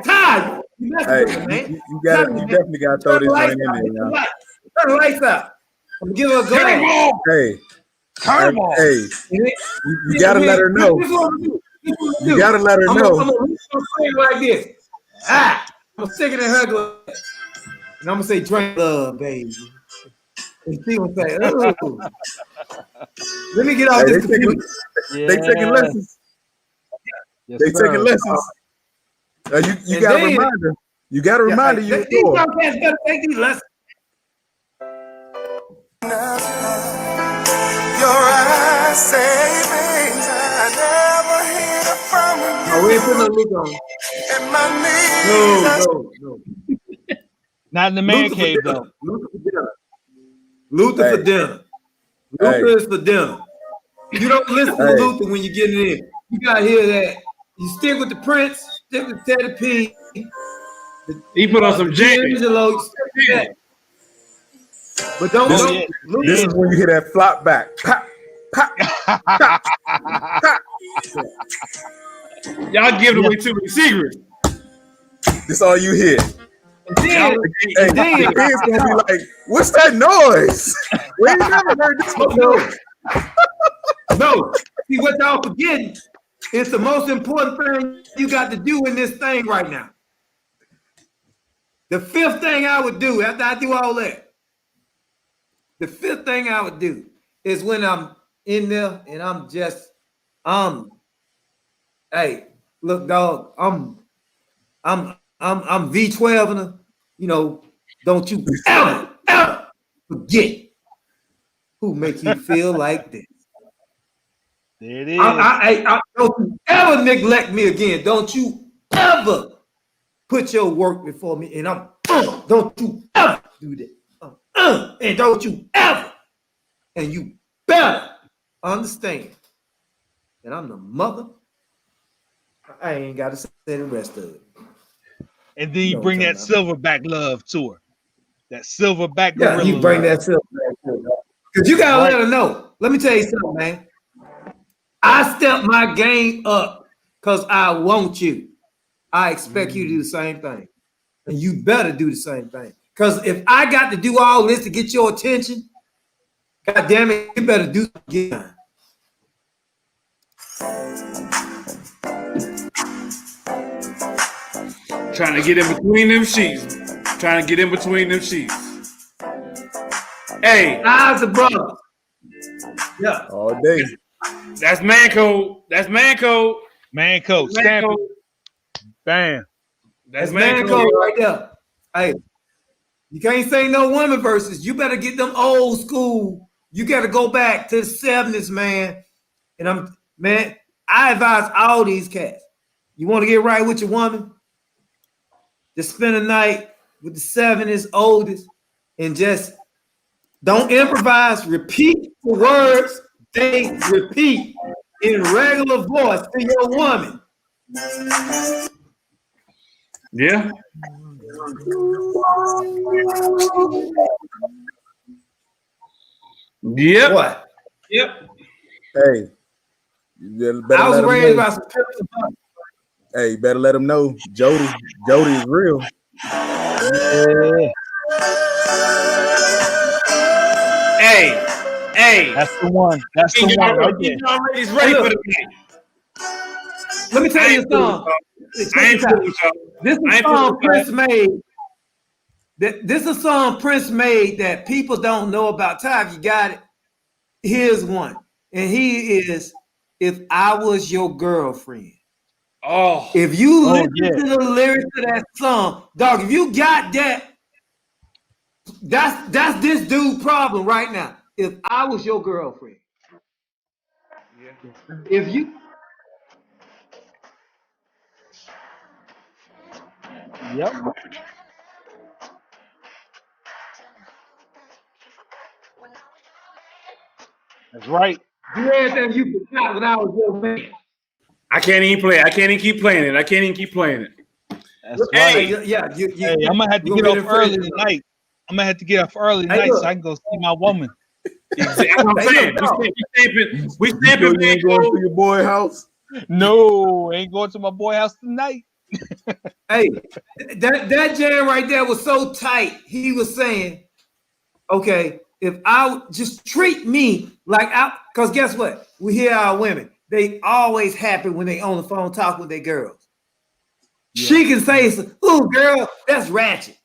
Todd, you definitely got to throw this joint in there, y'all. Turn the lights out. I'm gonna give her a glass. Hey, Turn on. Hey, you gotta let her know. You gotta let her know. I'm gonna say it like this. I'm sticking in her glass, and I'm gonna say, "Drink love, baby." And she gonna say, "Oh, let me get off this computer." They taking lessons. Yes, they taking lessons. You got to remind her. You got to remind her. These young cats better take these lessons. Your eyes say things I never hear from you. Oh, we ain't putting no look on. And my knees. No. Not in the man cave, though. Luther for dinner. Luther is for dinner. You don't listen to Luther when you get in. You gotta hear that. You stick with the Prince, stick with Teddy P. He put on some jams. But don't. This is when you hear that flop back. Pop, pop, pop, pop. Y'all giving away too many secrets. This all you hear. The kids gonna be like, "What's that noise? We ain't never heard this before." No. See what y'all forgetting? It's the most important thing you got to do in this thing right now. The 5th thing I would do after I do all that, the 5th thing I would do is when I'm in there and hey, look, dog, I'm V12 and don't you ever forget who makes you feel like this. There it is. I don't you ever neglect me again. Don't you ever put your work before me. And don't you ever do that. And don't you ever. And you better understand that I'm the mother. I ain't got to say the rest of it. And then you bring that silverback love to her. That silverback. Yeah, you bring that silverback to her. Because you got to let her know. Let me tell you something, man. I step my game up because I want you. I expect you to do the same thing. And you better do the same thing. Because if I got to do all this to get your attention, God damn it, you better do it again. Trying to get in between them sheets. Hey. Eyes of brother. Yeah. All day. That's man code. Man code. Stamp it. Bam. That's man code right there. Hey, you can't say no women verses. You better get them old school. You got to go back to the 70s, man. And I advise all these cats. You want to get right with your woman? Just spend a night with the 70s oldest and just don't improvise. Repeat the words they repeat in regular voice to your woman. Yeah. Yep. What? Yep. Hey. I was raised by some pimps. Hey, you better let them know Jody is real. Yeah. Hey. That's the one. That's the one right there. Ladies ready for the game. Let me tell you a song. This is a song Prince made. This is a song Prince made that people don't know about. Ty, you got it. Here's one. And he is, If I Was Your Girlfriend. Oh, if you listen to the lyrics to that song, dog, if you got that, that's this dude's problem right now. If I was your girlfriend, if you Yep. That's right. do everything you forgot when I was your man. I can't even play it. I can't even keep playing it. I can't even keep playing it. That's right. Yeah, Hey, I'm gonna have to get off early tonight. I'm gonna have to get off early tonight so I can go see my woman. Exactly. That's what I'm saying. We stamping. You ain't going to your boy house? No, ain't going to my boy house tonight. Hey, that jam right there was so tight. He was saying, okay, if I just treat me like because guess what? We hear our women. They always happy when they on the phone talking with their girls. Yeah. She can say, "Ooh, girl, that's ratchet."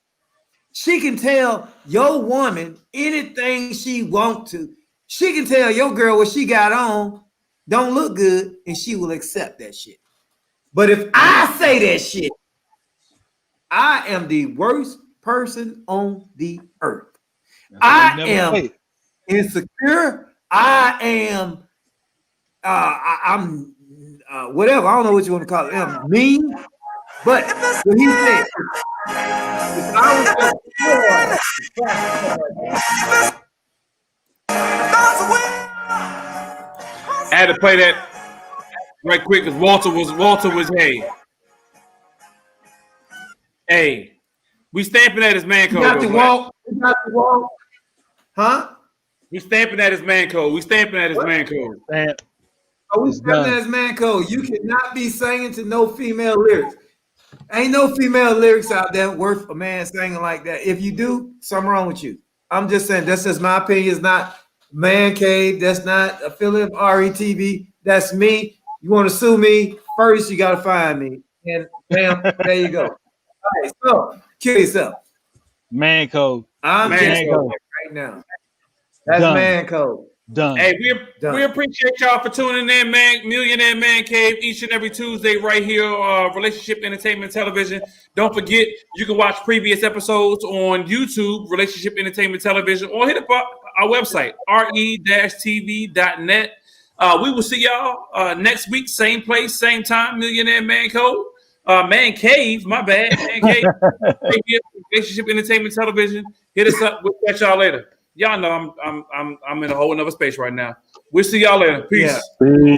She can tell your woman anything she want to. She can tell your girl what she got on don't look good, and she will accept that shit. But if I say that shit, I am the worst person on the earth. I am insecure. I am I'm whatever. I don't know what you want to call it. I'm mean. But what he said, if I was I had to play that right quick because Walter was hey, we stamping at his man code. You got to walk. You got to walk. Huh? We stamping at his man code. We stamping at his man code. Oh, we stamping at his man code. You cannot be singing to no female lyrics. Ain't no female lyrics out there worth a man singing like that. If you do, something wrong with you. I'm just saying, that's just my opinion. It's not Man Cave. That's not affiliate of RETV. That's me. You want to sue me? First, you got to find me. And bam, there you go. All right, so kill yourself. Man code. I'm man code right now. That's done. Man code. Done. Hey, we appreciate y'all for tuning in, man. Millionaire Man Cave each and every Tuesday right here, Relationship Entertainment Television. Don't forget, you can watch previous episodes on YouTube, Relationship Entertainment Television, or hit up our website, re-tv.net. We will see y'all next week, same place, same time, Millionaire Man Code. Man Cave, my bad. Man Cave, Relationship Entertainment Television. Hit us up. We'll catch y'all later. Y'all know I'm in a whole nother space right now. We'll see y'all later. Peace. Yeah.